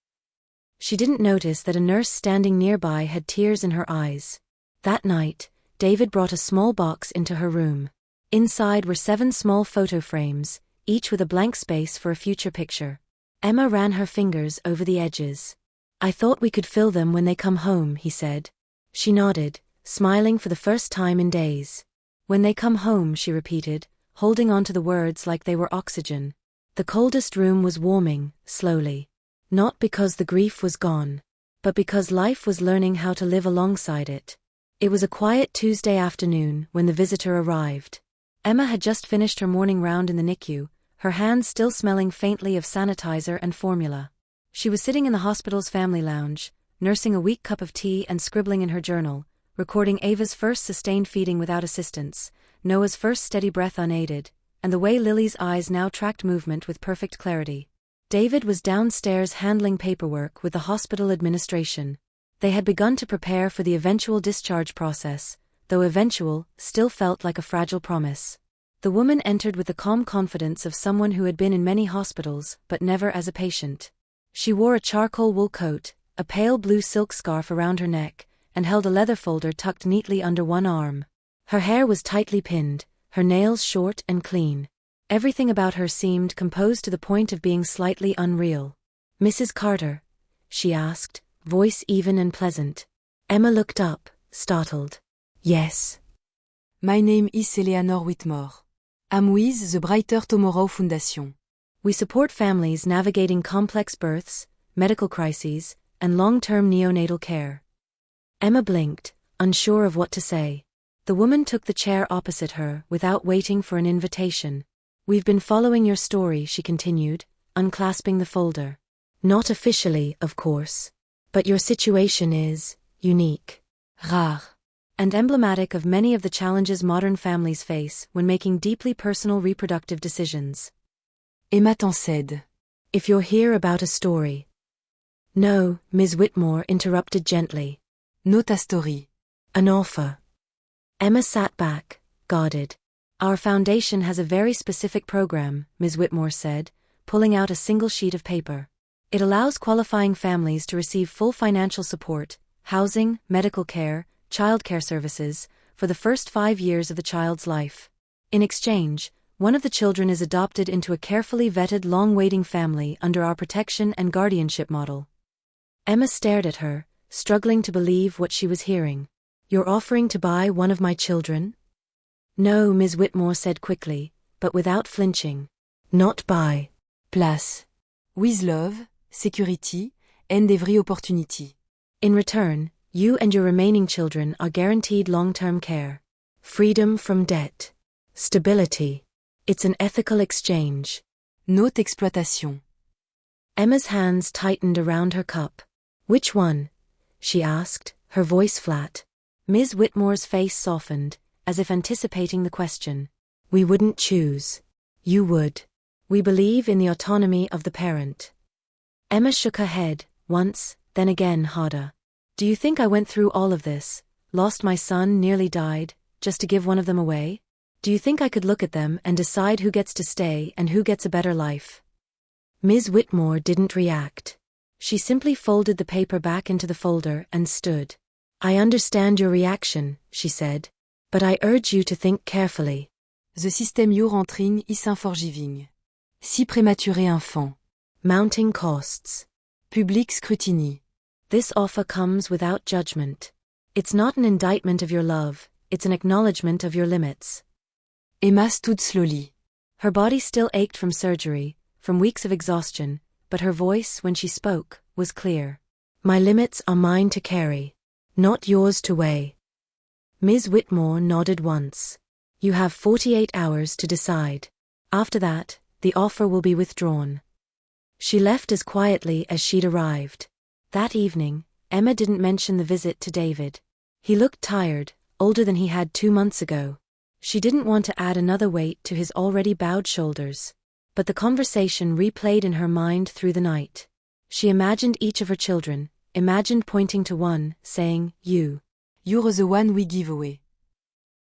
She didn't notice that a nurse standing nearby had tears in her eyes. That night, David brought a small box into her room. Inside were 7 small photo frames, each with a blank space for a future picture. Emma ran her fingers over the edges. "I thought we could fill them when they come home," he said. She nodded, smiling for the first time in days. "When they come home," she repeated, holding on to the words like they were oxygen. The coldest room was warming, slowly. Not because the grief was gone, but because life was learning how to live alongside it. It was a quiet Tuesday afternoon when the visitor arrived. Emma had just finished her morning round in the NICU, her hands still smelling faintly of sanitizer and formula. She was sitting in the hospital's family lounge, nursing a weak cup of tea and scribbling in her journal, recording Ava's first sustained feeding without assistance, Noah's first steady breath unaided, and the way Lily's eyes now tracked movement with perfect clarity. David was downstairs handling paperwork with the hospital administration. They had begun to prepare for the eventual discharge process, though eventual still felt like a fragile promise. The woman entered with the calm confidence of someone who had been in many hospitals but never as a patient. She wore a charcoal wool coat, a pale blue silk scarf around her neck, and held a leather folder tucked neatly under one arm. Her hair was tightly pinned, her nails short and clean. Everything about her seemed composed to the point of being slightly unreal. "Mrs. Carter?" she asked, voice even and pleasant. Emma looked up, startled. "Yes." My name is Eleanor Whitmore. I'm with the Brighter Tomorrow Foundation. We support families navigating complex births, medical crises, and long-term neonatal care. Emma blinked, unsure of what to say. The woman took the chair opposite her without waiting for an invitation. "We've been following your story," she continued, unclasping the folder. "Not officially, of course. But your situation is unique, rare, and emblematic of many of the challenges modern families face when making deeply personal reproductive decisions." Emma t'enseigne. "If you're here about a story." "No," Ms. Whitmore interrupted gently. No ta story. "An offer." Emma sat back, guarded. "Our foundation has a very specific program," Ms. Whitmore said, pulling out a single sheet of paper. "It allows qualifying families to receive full financial support, housing, medical care, childcare services, for the first 5 years of the child's life. In exchange, one of the children is adopted into a carefully vetted long-waiting family under our protection and guardianship model." Emma stared at her, struggling to believe what she was hearing. "You're offering to buy one of my children?" "No," Ms. Whitmore said quickly, but without flinching. "Not buy. Place. With love, security, and every opportunity. In return, you and your remaining children are guaranteed long-term care. Freedom from debt. Stability. It's an ethical exchange." Not exploitation. Emma's hands tightened around her cup. "Which one?" she asked, her voice flat. Ms. Whitmore's face softened, as if anticipating the question. "We wouldn't choose. You would. We believe in the autonomy of the parent." Emma shook her head, once, then again harder. "Do you think I went through all of this, lost my son, nearly died, just to give one of them away? Do you think I could look at them and decide who gets to stay and who gets a better life?" Ms. Whitmore didn't react. She simply folded the paper back into the folder and stood. "I understand your reaction," she said. "But I urge you to think carefully." The système you rentrine is unforgiving. Si prématuré enfant. Mounting costs. Public scrutiny. This offer comes without judgment. It's not an indictment of your love, it's an acknowledgement of your limits. Emma stood slowly. Her body still ached from surgery, from weeks of exhaustion, but her voice, when she spoke, was clear. "My limits are mine to carry, not yours to weigh." Ms. Whitmore nodded once. "You have 48 hours to decide. After that, the offer will be withdrawn." She left as quietly as she'd arrived. That evening, Emma didn't mention the visit to David. He looked tired, older than he had 2 months ago. She didn't want to add another weight to his already bowed shoulders. But the conversation replayed in her mind through the night. She imagined each of her children, imagined pointing to one, saying, "You. You're the one we give away."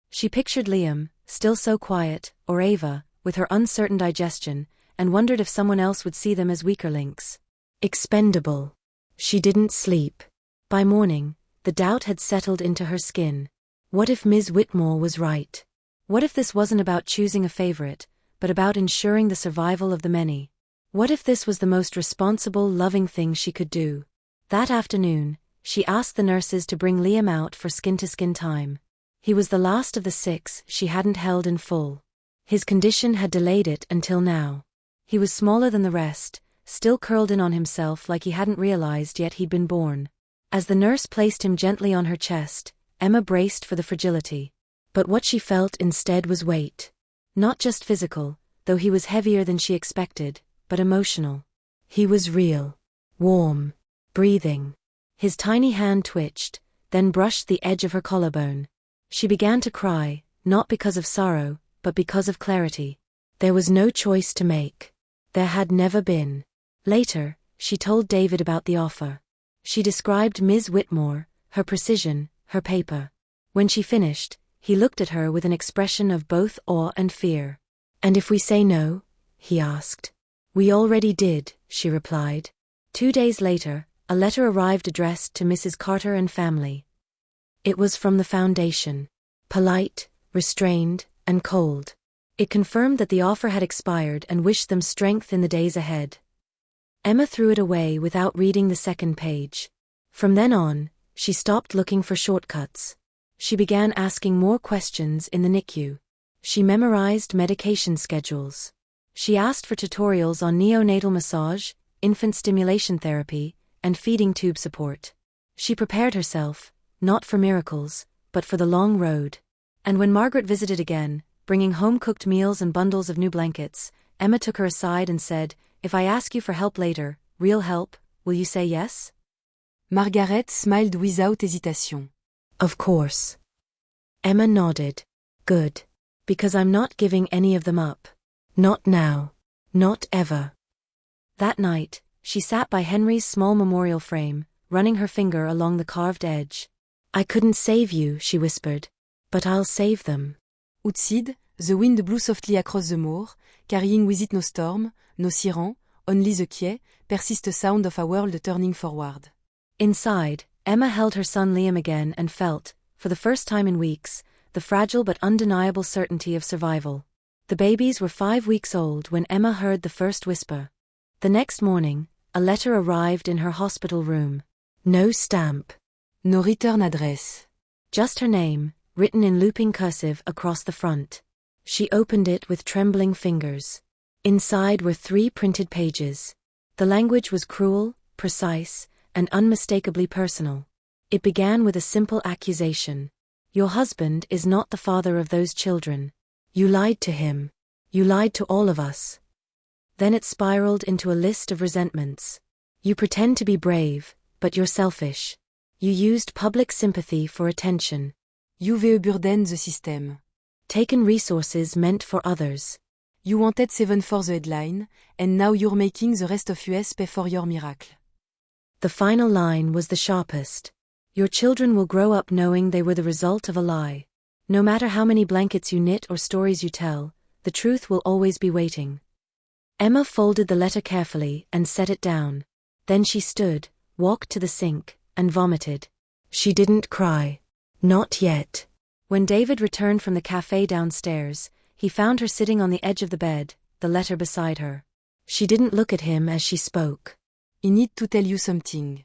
She pictured Liam, still so quiet, or Ava, with her uncertain digestion, and wondered if someone else would see them as weaker links. Expendable. She didn't sleep. By morning, the doubt had settled into her skin. What if Ms. Whitmore was right? What if this wasn't about choosing a favorite, but about ensuring the survival of the many? What if this was the most responsible, loving thing she could do? That afternoon, she asked the nurses to bring Liam out for skin-to-skin time. He was the last of the 6 she hadn't held in full. His condition had delayed it until now. He was smaller than the rest, still curled in on himself like he hadn't realized yet he'd been born. As the nurse placed him gently on her chest, Emma braced for the fragility. But what she felt instead was weight. Not just physical, though he was heavier than she expected, but emotional. He was real. Warm. Breathing. His tiny hand twitched, then brushed the edge of her collarbone. She began to cry, not because of sorrow, but because of clarity. There was no choice to make. There had never been. Later, she told David about the offer. She described Ms. Whitmore, her precision, her paper. When she finished, he looked at her with an expression of both awe and fear. "And if we say no?" he asked. "We already did," she replied. 2 days later, a letter arrived addressed to Mrs. Carter and family. It was from the foundation. Polite, restrained, and cold. It confirmed that the offer had expired and wished them strength in the days ahead. Emma threw it away without reading the second page. From then on, she stopped looking for shortcuts. She began asking more questions in the NICU. She memorized medication schedules. She asked for tutorials on neonatal massage, infant stimulation therapy, and feeding tube support. She prepared herself, not for miracles, but for the long road. And when Margaret visited again, bringing home-cooked meals and bundles of new blankets, Emma took her aside and said, "If I ask you for help later, real help, will you say yes?" Margaret smiled without hesitation. "Of course." Emma nodded. "Good. Because I'm not giving any of them up. Not now. Not ever." That night, she sat by Henry's small memorial frame, running her finger along the carved edge. "I couldn't save you," she whispered. "But I'll save them." Outside, the wind blew softly across the moor, carrying with it no storm, no siren, only the quiet, persistent sound of a world turning forward. Inside, Emma held her son Liam again and felt, for the first time in weeks, the fragile but undeniable certainty of survival. The babies were 5 weeks old when Emma heard the first whisper. The next morning, a letter arrived in her hospital room. No stamp. No return address. Just her name, written in looping cursive across the front. She opened it with trembling fingers. Inside were 3 printed pages. The language was cruel, precise, and unmistakably personal. It began with a simple accusation. "Your husband is not the father of those children. You lied to him. You lied to all of us." Then it spiraled into a list of resentments. "You pretend to be brave, but you're selfish. You used public sympathy for attention. You veux burden the system. Taken resources meant for others. You wanted 7 for the headline, and now you're making the rest of US pay for your miracle." The final line was the sharpest. "Your children will grow up knowing they were the result of a lie. No matter how many blankets you knit or stories you tell, the truth will always be waiting." Emma folded the letter carefully and set it down. Then she stood, walked to the sink, and vomited. She didn't cry. Not yet. When David returned from the cafe downstairs, he found her sitting on the edge of the bed, the letter beside her. She didn't look at him as she spoke. "I need to tell you something."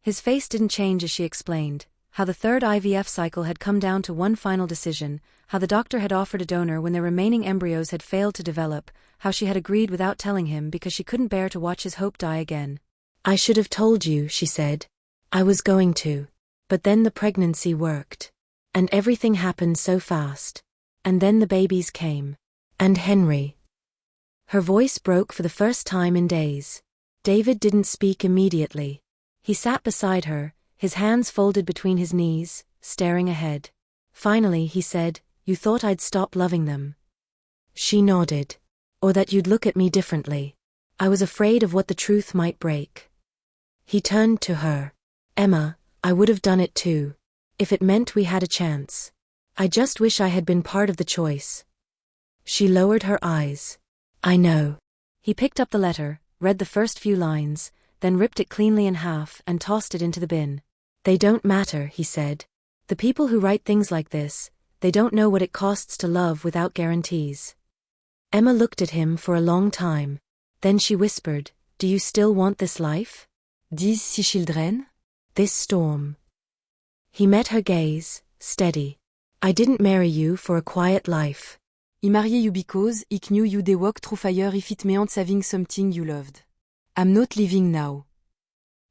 His face didn't change as she explained how the 3rd IVF cycle had come down to one final decision, how the doctor had offered a donor when their remaining embryos had failed to develop, how she had agreed without telling him because she couldn't bear to watch his hope die again. "I should have told you," she said. "I was going to. But then the pregnancy worked. And everything happened so fast. And then the babies came. And Henry." Her voice broke for the first time in days. David didn't speak immediately. He sat beside her, his hands folded between his knees, staring ahead. Finally he said, "You thought I'd stop loving them." She nodded. "Or that you'd look at me differently. I was afraid of what the truth might break." He turned to her. "Emma, I would have done it too. If it meant we had a chance. I just wish I had been part of the choice." She lowered her eyes. "I know." He picked up the letter, read the first few lines, then ripped it cleanly in half and tossed it into the bin. "They don't matter," he said. "The people who write things like this, they don't know what it costs to love without guarantees." Emma looked at him for a long time. Then she whispered, "Do you still want this life? These 6 children? This storm?" He met her gaze, steady. "I didn't marry you for a quiet life. I married you because I knew you'd walk through fire if it meant having something you loved. I'm not leaving now."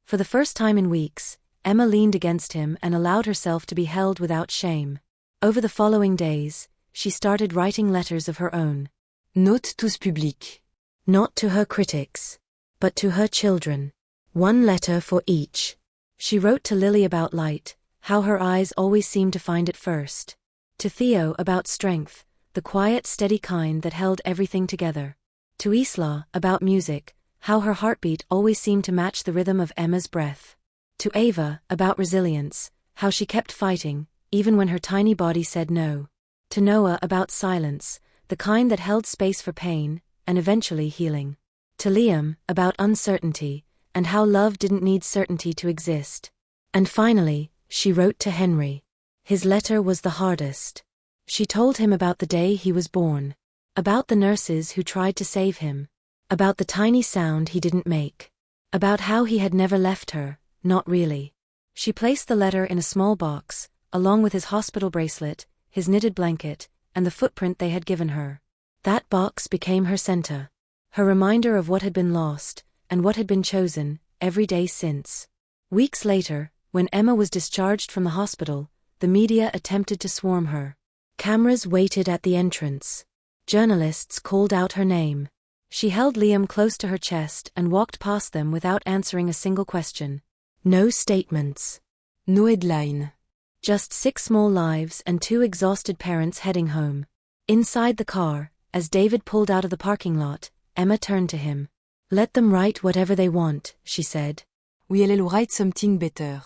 For the first time in weeks, Emma leaned against him and allowed herself to be held without shame. Over the following days, she started writing letters of her own. Notes tous publiques. Not to her critics, but to her children. One letter for each. She wrote to Lily about light, how her eyes always seemed to find it first. To Theo about strength, the quiet, steady kind that held everything together. To Isla about music, how her heartbeat always seemed to match the rhythm of Emma's breath. To Ava about resilience, how she kept fighting, even when her tiny body said no. To Noah about silence, the kind that held space for pain, and eventually healing. To Liam about uncertainty, and how love didn't need certainty to exist. And finally, she wrote to Henry. His letter was the hardest. She told him about the day he was born. About the nurses who tried to save him. About the tiny sound he didn't make. About how he had never left her, not really. She placed the letter in a small box, along with his hospital bracelet, his knitted blanket, and the footprint they had given her. That box became her center. Her reminder of what had been lost, and what had been chosen, every day since. Weeks later, when Emma was discharged from the hospital, the media attempted to swarm her. Cameras waited at the entrance. Journalists called out her name. She held Liam close to her chest and walked past them without answering a single question. No statements. No headline. Just 6 small lives and 2 exhausted parents heading home. Inside the car, as David pulled out of the parking lot, Emma turned to him. Let them write whatever they want, she said. We'll write something better.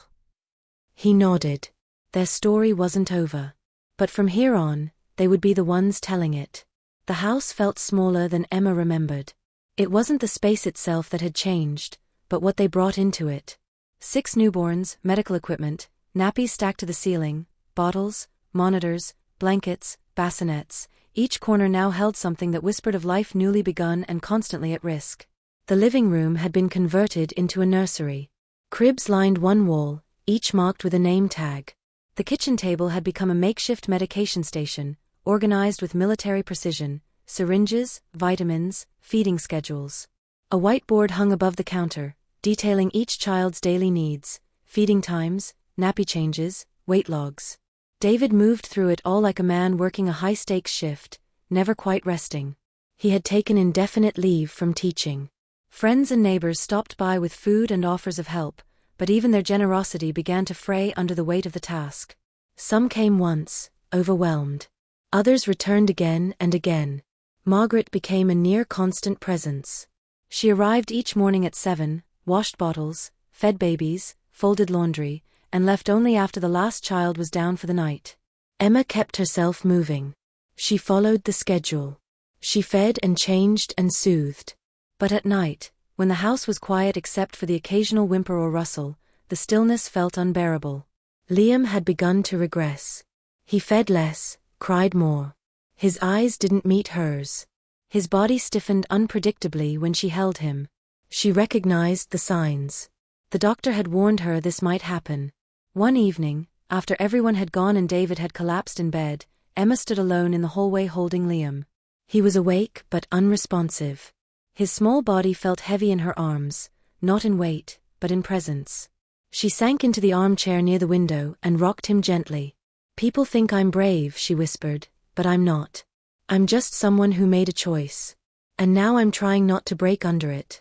He nodded. Their story wasn't over. But from here on, they would be the ones telling it. The house felt smaller than Emma remembered. It wasn't the space itself that had changed, but what they brought into it. 6 newborns, medical equipment, nappies stacked to the ceiling, bottles, monitors, blankets, bassinets. Each corner now held something that whispered of life newly begun and constantly at risk. The living room had been converted into a nursery. Cribs lined one wall, each marked with a name tag. The kitchen table had become a makeshift medication station, organized with military precision, syringes, vitamins, feeding schedules. A whiteboard hung above the counter, detailing each child's daily needs, feeding times, nappy changes, weight logs. David moved through it all like a man working a high-stakes shift, never quite resting. He had taken indefinite leave from teaching. Friends and neighbors stopped by with food and offers of help, but even their generosity began to fray under the weight of the task. Some came once, overwhelmed. Others returned again and again. Margaret became a near-constant presence. She arrived each morning at 7, washed bottles, fed babies, folded laundry, and left only after the last child was down for the night. Emma kept herself moving. She followed the schedule. She fed and changed and soothed. But at night, when the house was quiet except for the occasional whimper or rustle, the stillness felt unbearable. Liam had begun to regress. He fed less, cried more. His eyes didn't meet hers. His body stiffened unpredictably when she held him. She recognized the signs. The doctor had warned her this might happen. One evening, after everyone had gone and David had collapsed in bed, Emma stood alone in the hallway holding Liam. He was awake but unresponsive. His small body felt heavy in her arms, not in weight, but in presence. She sank into the armchair near the window and rocked him gently. People think I'm brave, she whispered, but I'm not. I'm just someone who made a choice. And now I'm trying not to break under it.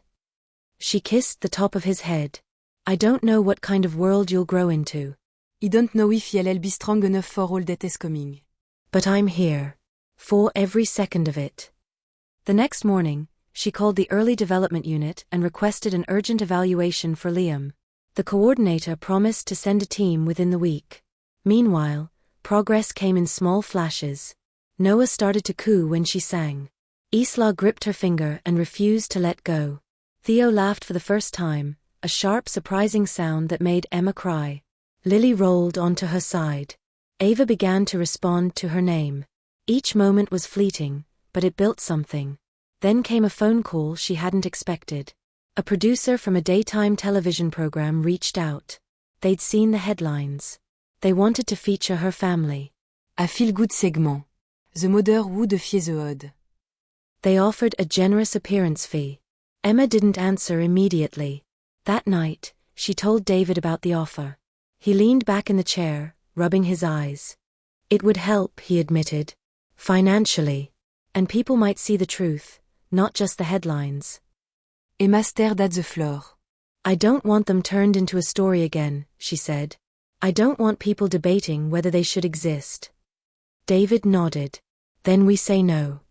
She kissed the top of his head. I don't know what kind of world you'll grow into. I don't know if you'll be strong enough for all that is coming. But I'm here. For every second of it. The next morning, she called the early development unit and requested an urgent evaluation for Liam. The coordinator promised to send a team within the week. Meanwhile, progress came in small flashes. Noah started to coo when she sang. Isla gripped her finger and refused to let go. Theo laughed for the first time, a sharp, surprising sound that made Emma cry. Lily rolled onto her side. Ava began to respond to her name. Each moment was fleeting, but it built something. Then came a phone call she hadn't expected. A producer from a daytime television program reached out. They'd seen the headlines. They wanted to feature her family. A feel-good segment. The mother would fier the ode. They offered a generous appearance fee. Emma didn't answer immediately. That night, she told David about the offer. He leaned back in the chair, rubbing his eyes. It would help, he admitted. Financially. And people might see the truth, not just the headlines. Emma stared at the floor. I don't want them turned into a story again, she said. I don't want people debating whether they should exist. David nodded. Then we say no.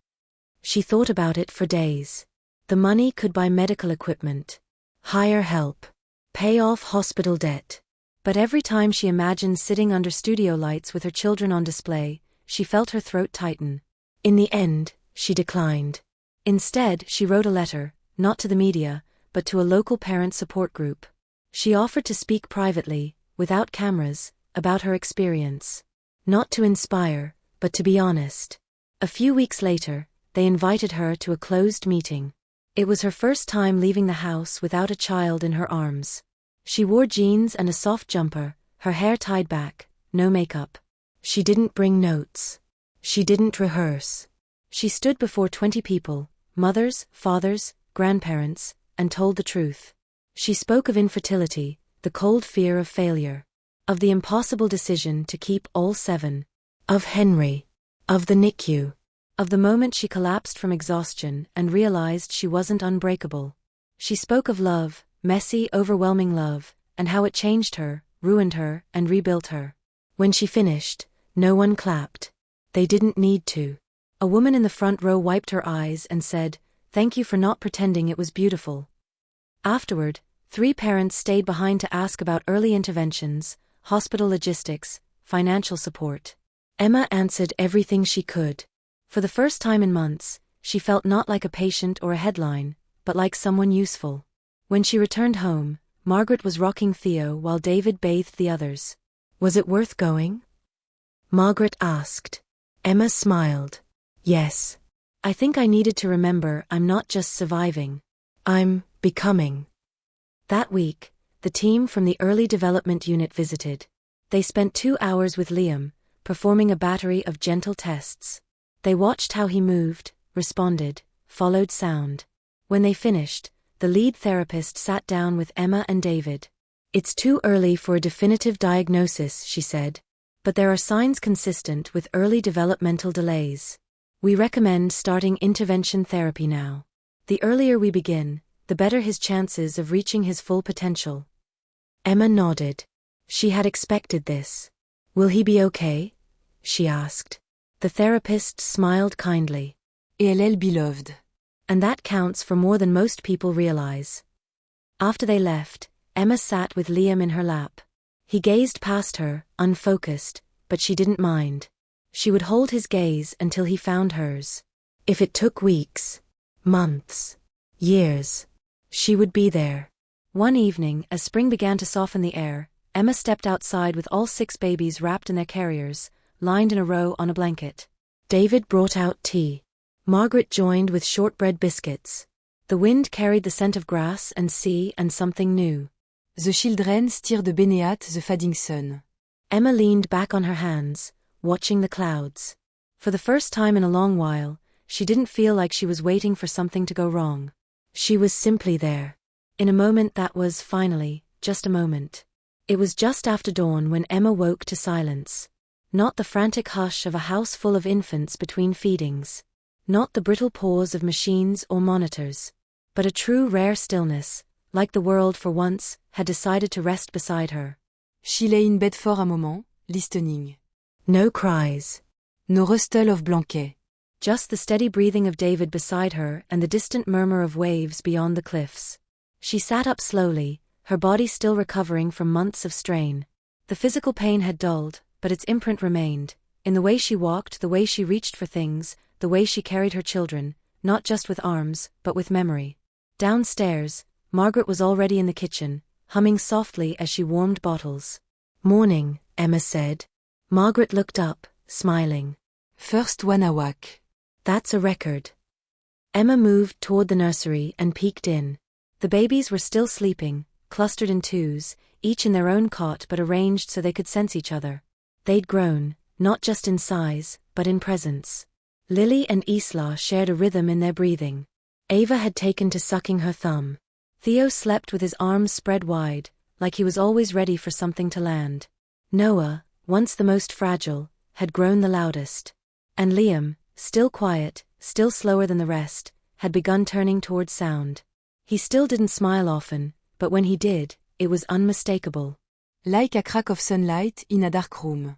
She thought about it for days. The money could buy medical equipment, hire help, pay off hospital debt. But every time she imagined sitting under studio lights with her children on display, she felt her throat tighten. In the end, she declined. Instead, she wrote a letter, not to the media, but to a local parent support group. She offered to speak privately, without cameras, about her experience. Not to inspire, but to be honest. A few weeks later, they invited her to a closed meeting. It was her first time leaving the house without a child in her arms. She wore jeans and a soft jumper, her hair tied back, no makeup. She didn't bring notes. She didn't rehearse. She stood before 20 people, mothers, fathers, grandparents, and told the truth. She spoke of infertility, the cold fear of failure, of the impossible decision to keep all 7, of Henry, of the NICU, of the moment she collapsed from exhaustion and realized she wasn't unbreakable. She spoke of love, messy, overwhelming love, and how it changed her, ruined her, and rebuilt her. When she finished, no one clapped. They didn't need to. A woman in the front row wiped her eyes and said, "Thank you for not pretending it was beautiful." Afterward, 3 parents stayed behind to ask about early interventions, hospital logistics, financial support. Emma answered everything she could. For the first time in months, she felt not like a patient or a headline, but like someone useful. When she returned home, Margaret was rocking Theo while David bathed the others. Was it worth going? Margaret asked. Emma smiled. Yes. I think I needed to remember I'm not just surviving. I'm becoming. That week, the team from the early development unit visited. They spent 2 hours with Liam, performing a battery of gentle tests. They watched how he moved, responded, followed sound. When they finished, the lead therapist sat down with Emma and David. It's too early for a definitive diagnosis, she said. But there are signs consistent with early developmental delays. We recommend starting intervention therapy now. The earlier we begin, the better his chances of reaching his full potential. Emma nodded. She had expected this. Will he be okay? She asked. The therapist smiled kindly. Et elle est beloved. And that counts for more than most people realize. After they left, Emma sat with Liam in her lap. He gazed past her, unfocused, but she didn't mind. She would hold his gaze until he found hers. If it took weeks, months, years, she would be there. One evening, as spring began to soften the air, Emma stepped outside with all 6 babies wrapped in their carriers, lined in a row on a blanket. David brought out tea. Margaret joined with shortbread biscuits. The wind carried the scent of grass and sea and something new. The children stirred beneath the fading sun. Emma leaned back on her hands, watching the clouds. For the first time in a long while, she didn't feel like she was waiting for something to go wrong. She was simply there. In a moment that was, finally, just a moment. It was just after dawn when Emma woke to silence. Not the frantic hush of a house full of infants between feedings. Not the brittle pause of machines or monitors. But a true rare stillness, like the world for once, had decided to rest beside her. She lay in bed for a moment, listening. No cries. No rustle of blanket. Just the steady breathing of David beside her and the distant murmur of waves beyond the cliffs. She sat up slowly, her body still recovering from months of strain. The physical pain had dulled, but its imprint remained, in the way she walked, the way she reached for things, the way she carried her children, not just with arms, but with memory. Downstairs, Margaret was already in the kitchen, humming softly as she warmed bottles. "Morning," Emma said. Margaret looked up, smiling. First one awake. That's a record. Emma moved toward the nursery and peeked in. The babies were still sleeping, clustered in twos, each in their own cot but arranged so they could sense each other. They'd grown, not just in size, but in presence. Lily and Isla shared a rhythm in their breathing. Ava had taken to sucking her thumb. Theo slept with his arms spread wide, like he was always ready for something to land. Noah, once the most fragile, had grown the loudest. And Liam, still quiet, still slower than the rest, had begun turning towards sound. He still didn't smile often, but when he did, it was unmistakable. Like a crack of sunlight in a dark room.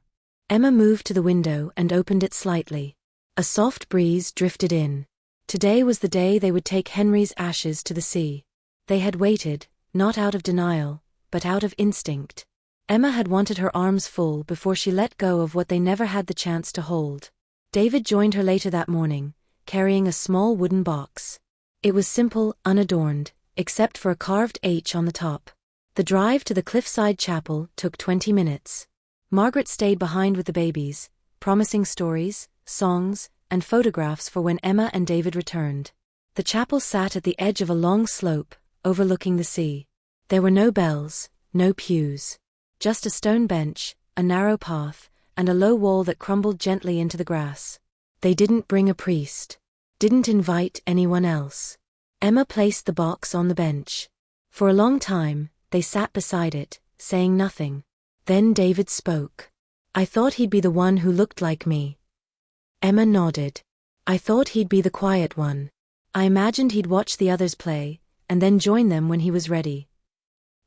Emma moved to the window and opened it slightly. A soft breeze drifted in. Today was the day they would take Henry's ashes to the sea. They had waited, not out of denial, but out of instinct. Emma had wanted her arms full before she let go of what they never had the chance to hold. David joined her later that morning, carrying a small wooden box. It was simple, unadorned, except for a carved H on the top. The drive to the cliffside chapel took 20 minutes. Margaret stayed behind with the babies, promising stories, songs, and photographs for when Emma and David returned. The chapel sat at the edge of a long slope, overlooking the sea. There were no bells, no pews. Just a stone bench, a narrow path, and a low wall that crumbled gently into the grass. They didn't bring a priest. Didn't invite anyone else. Emma placed the box on the bench. For a long time, they sat beside it, saying nothing. Then David spoke. "I thought he'd be the one who looked like me." Emma nodded. "I thought he'd be the quiet one. I imagined he'd watch the others play, and then join them when he was ready."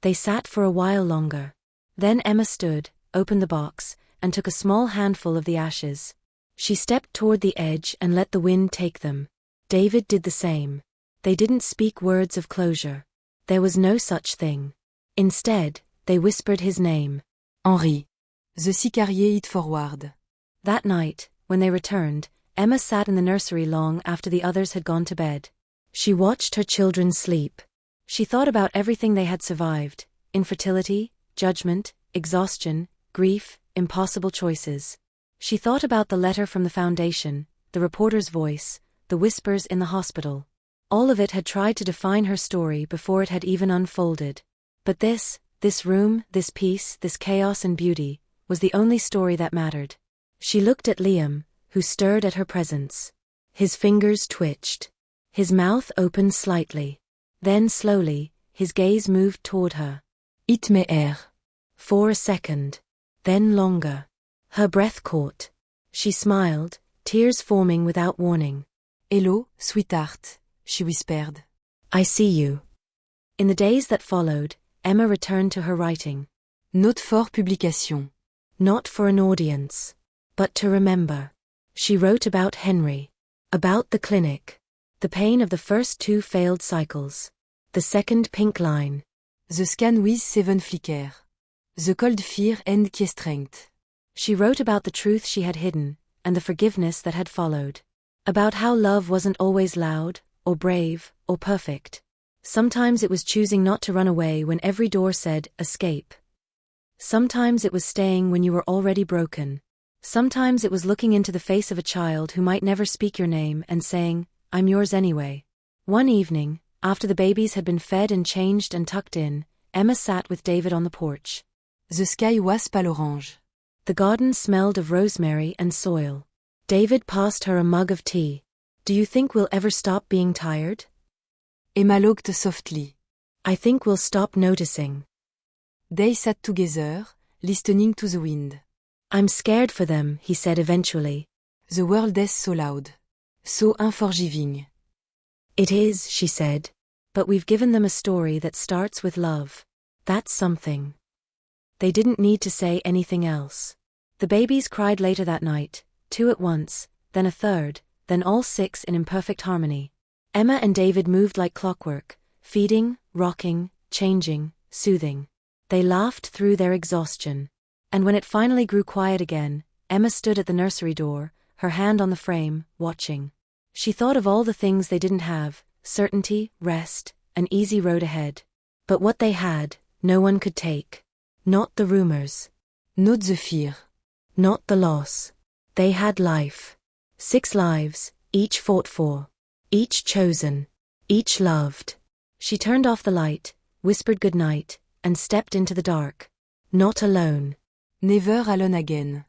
They sat for a while longer. Then Emma stood, opened the box, and took a small handful of the ashes. She stepped toward the edge and let the wind take them. David did the same. They didn't speak words of closure. There was no such thing. Instead, they whispered his name. Henri. The sicarier it forward. That night, when they returned, Emma sat in the nursery long after the others had gone to bed. She watched her children sleep. She thought about everything they had survived: infertility, judgment, exhaustion, grief, impossible choices. She thought about the letter from the foundation, the reporter's voice, the whispers in the hospital. All of it had tried to define her story before it had even unfolded. But this room, this peace, this chaos and beauty, was the only story that mattered. She looked at Liam, who stirred at her presence. His fingers twitched. His mouth opened slightly. Then slowly, his gaze moved toward her. It me air. For a second. Then longer. Her breath caught. She smiled, tears forming without warning. Hello, sweetheart, she whispered. "I see you." In the days that followed, Emma returned to her writing. Note for publication. Not for an audience, but to remember. She wrote about Henry. About the clinic. The pain of the first 2 failed cycles. The second pink line. The scan with 7 flicker. The cold fear and qui strength. She wrote about the truth she had hidden, and the forgiveness that had followed. About how love wasn't always loud, or brave, or perfect. Sometimes it was choosing not to run away when every door said, escape. Sometimes it was staying when you were already broken. Sometimes it was looking into the face of a child who might never speak your name and saying, "I'm yours anyway." One evening, after the babies had been fed and changed and tucked in, Emma sat with David on the porch. The sky was pale orange. The garden smelled of rosemary and soil. David passed her a mug of tea. "Do you think we'll ever stop being tired?" Emma looked softly. "I think we'll stop noticing." They sat together, listening to the wind. "I'm scared for them," he said eventually. The world is so loud. So unforgiving. "It is," she said. "But we've given them a story that starts with love. That's something." They didn't need to say anything else. The babies cried later that night, 2 at once, then a third, then all 6 in imperfect harmony. Emma and David moved like clockwork, feeding, rocking, changing, soothing. They laughed through their exhaustion. And when it finally grew quiet again, Emma stood at the nursery door, her hand on the frame, watching. She thought of all the things they didn't have: certainty, rest, an easy road ahead. But what they had, no one could take. Not the rumors. Not the fear. Not the loss. They had life. 6 lives, each fought for. Each chosen. Each loved. She turned off the light, whispered goodnight, and stepped into the dark. Not alone. Never alone again.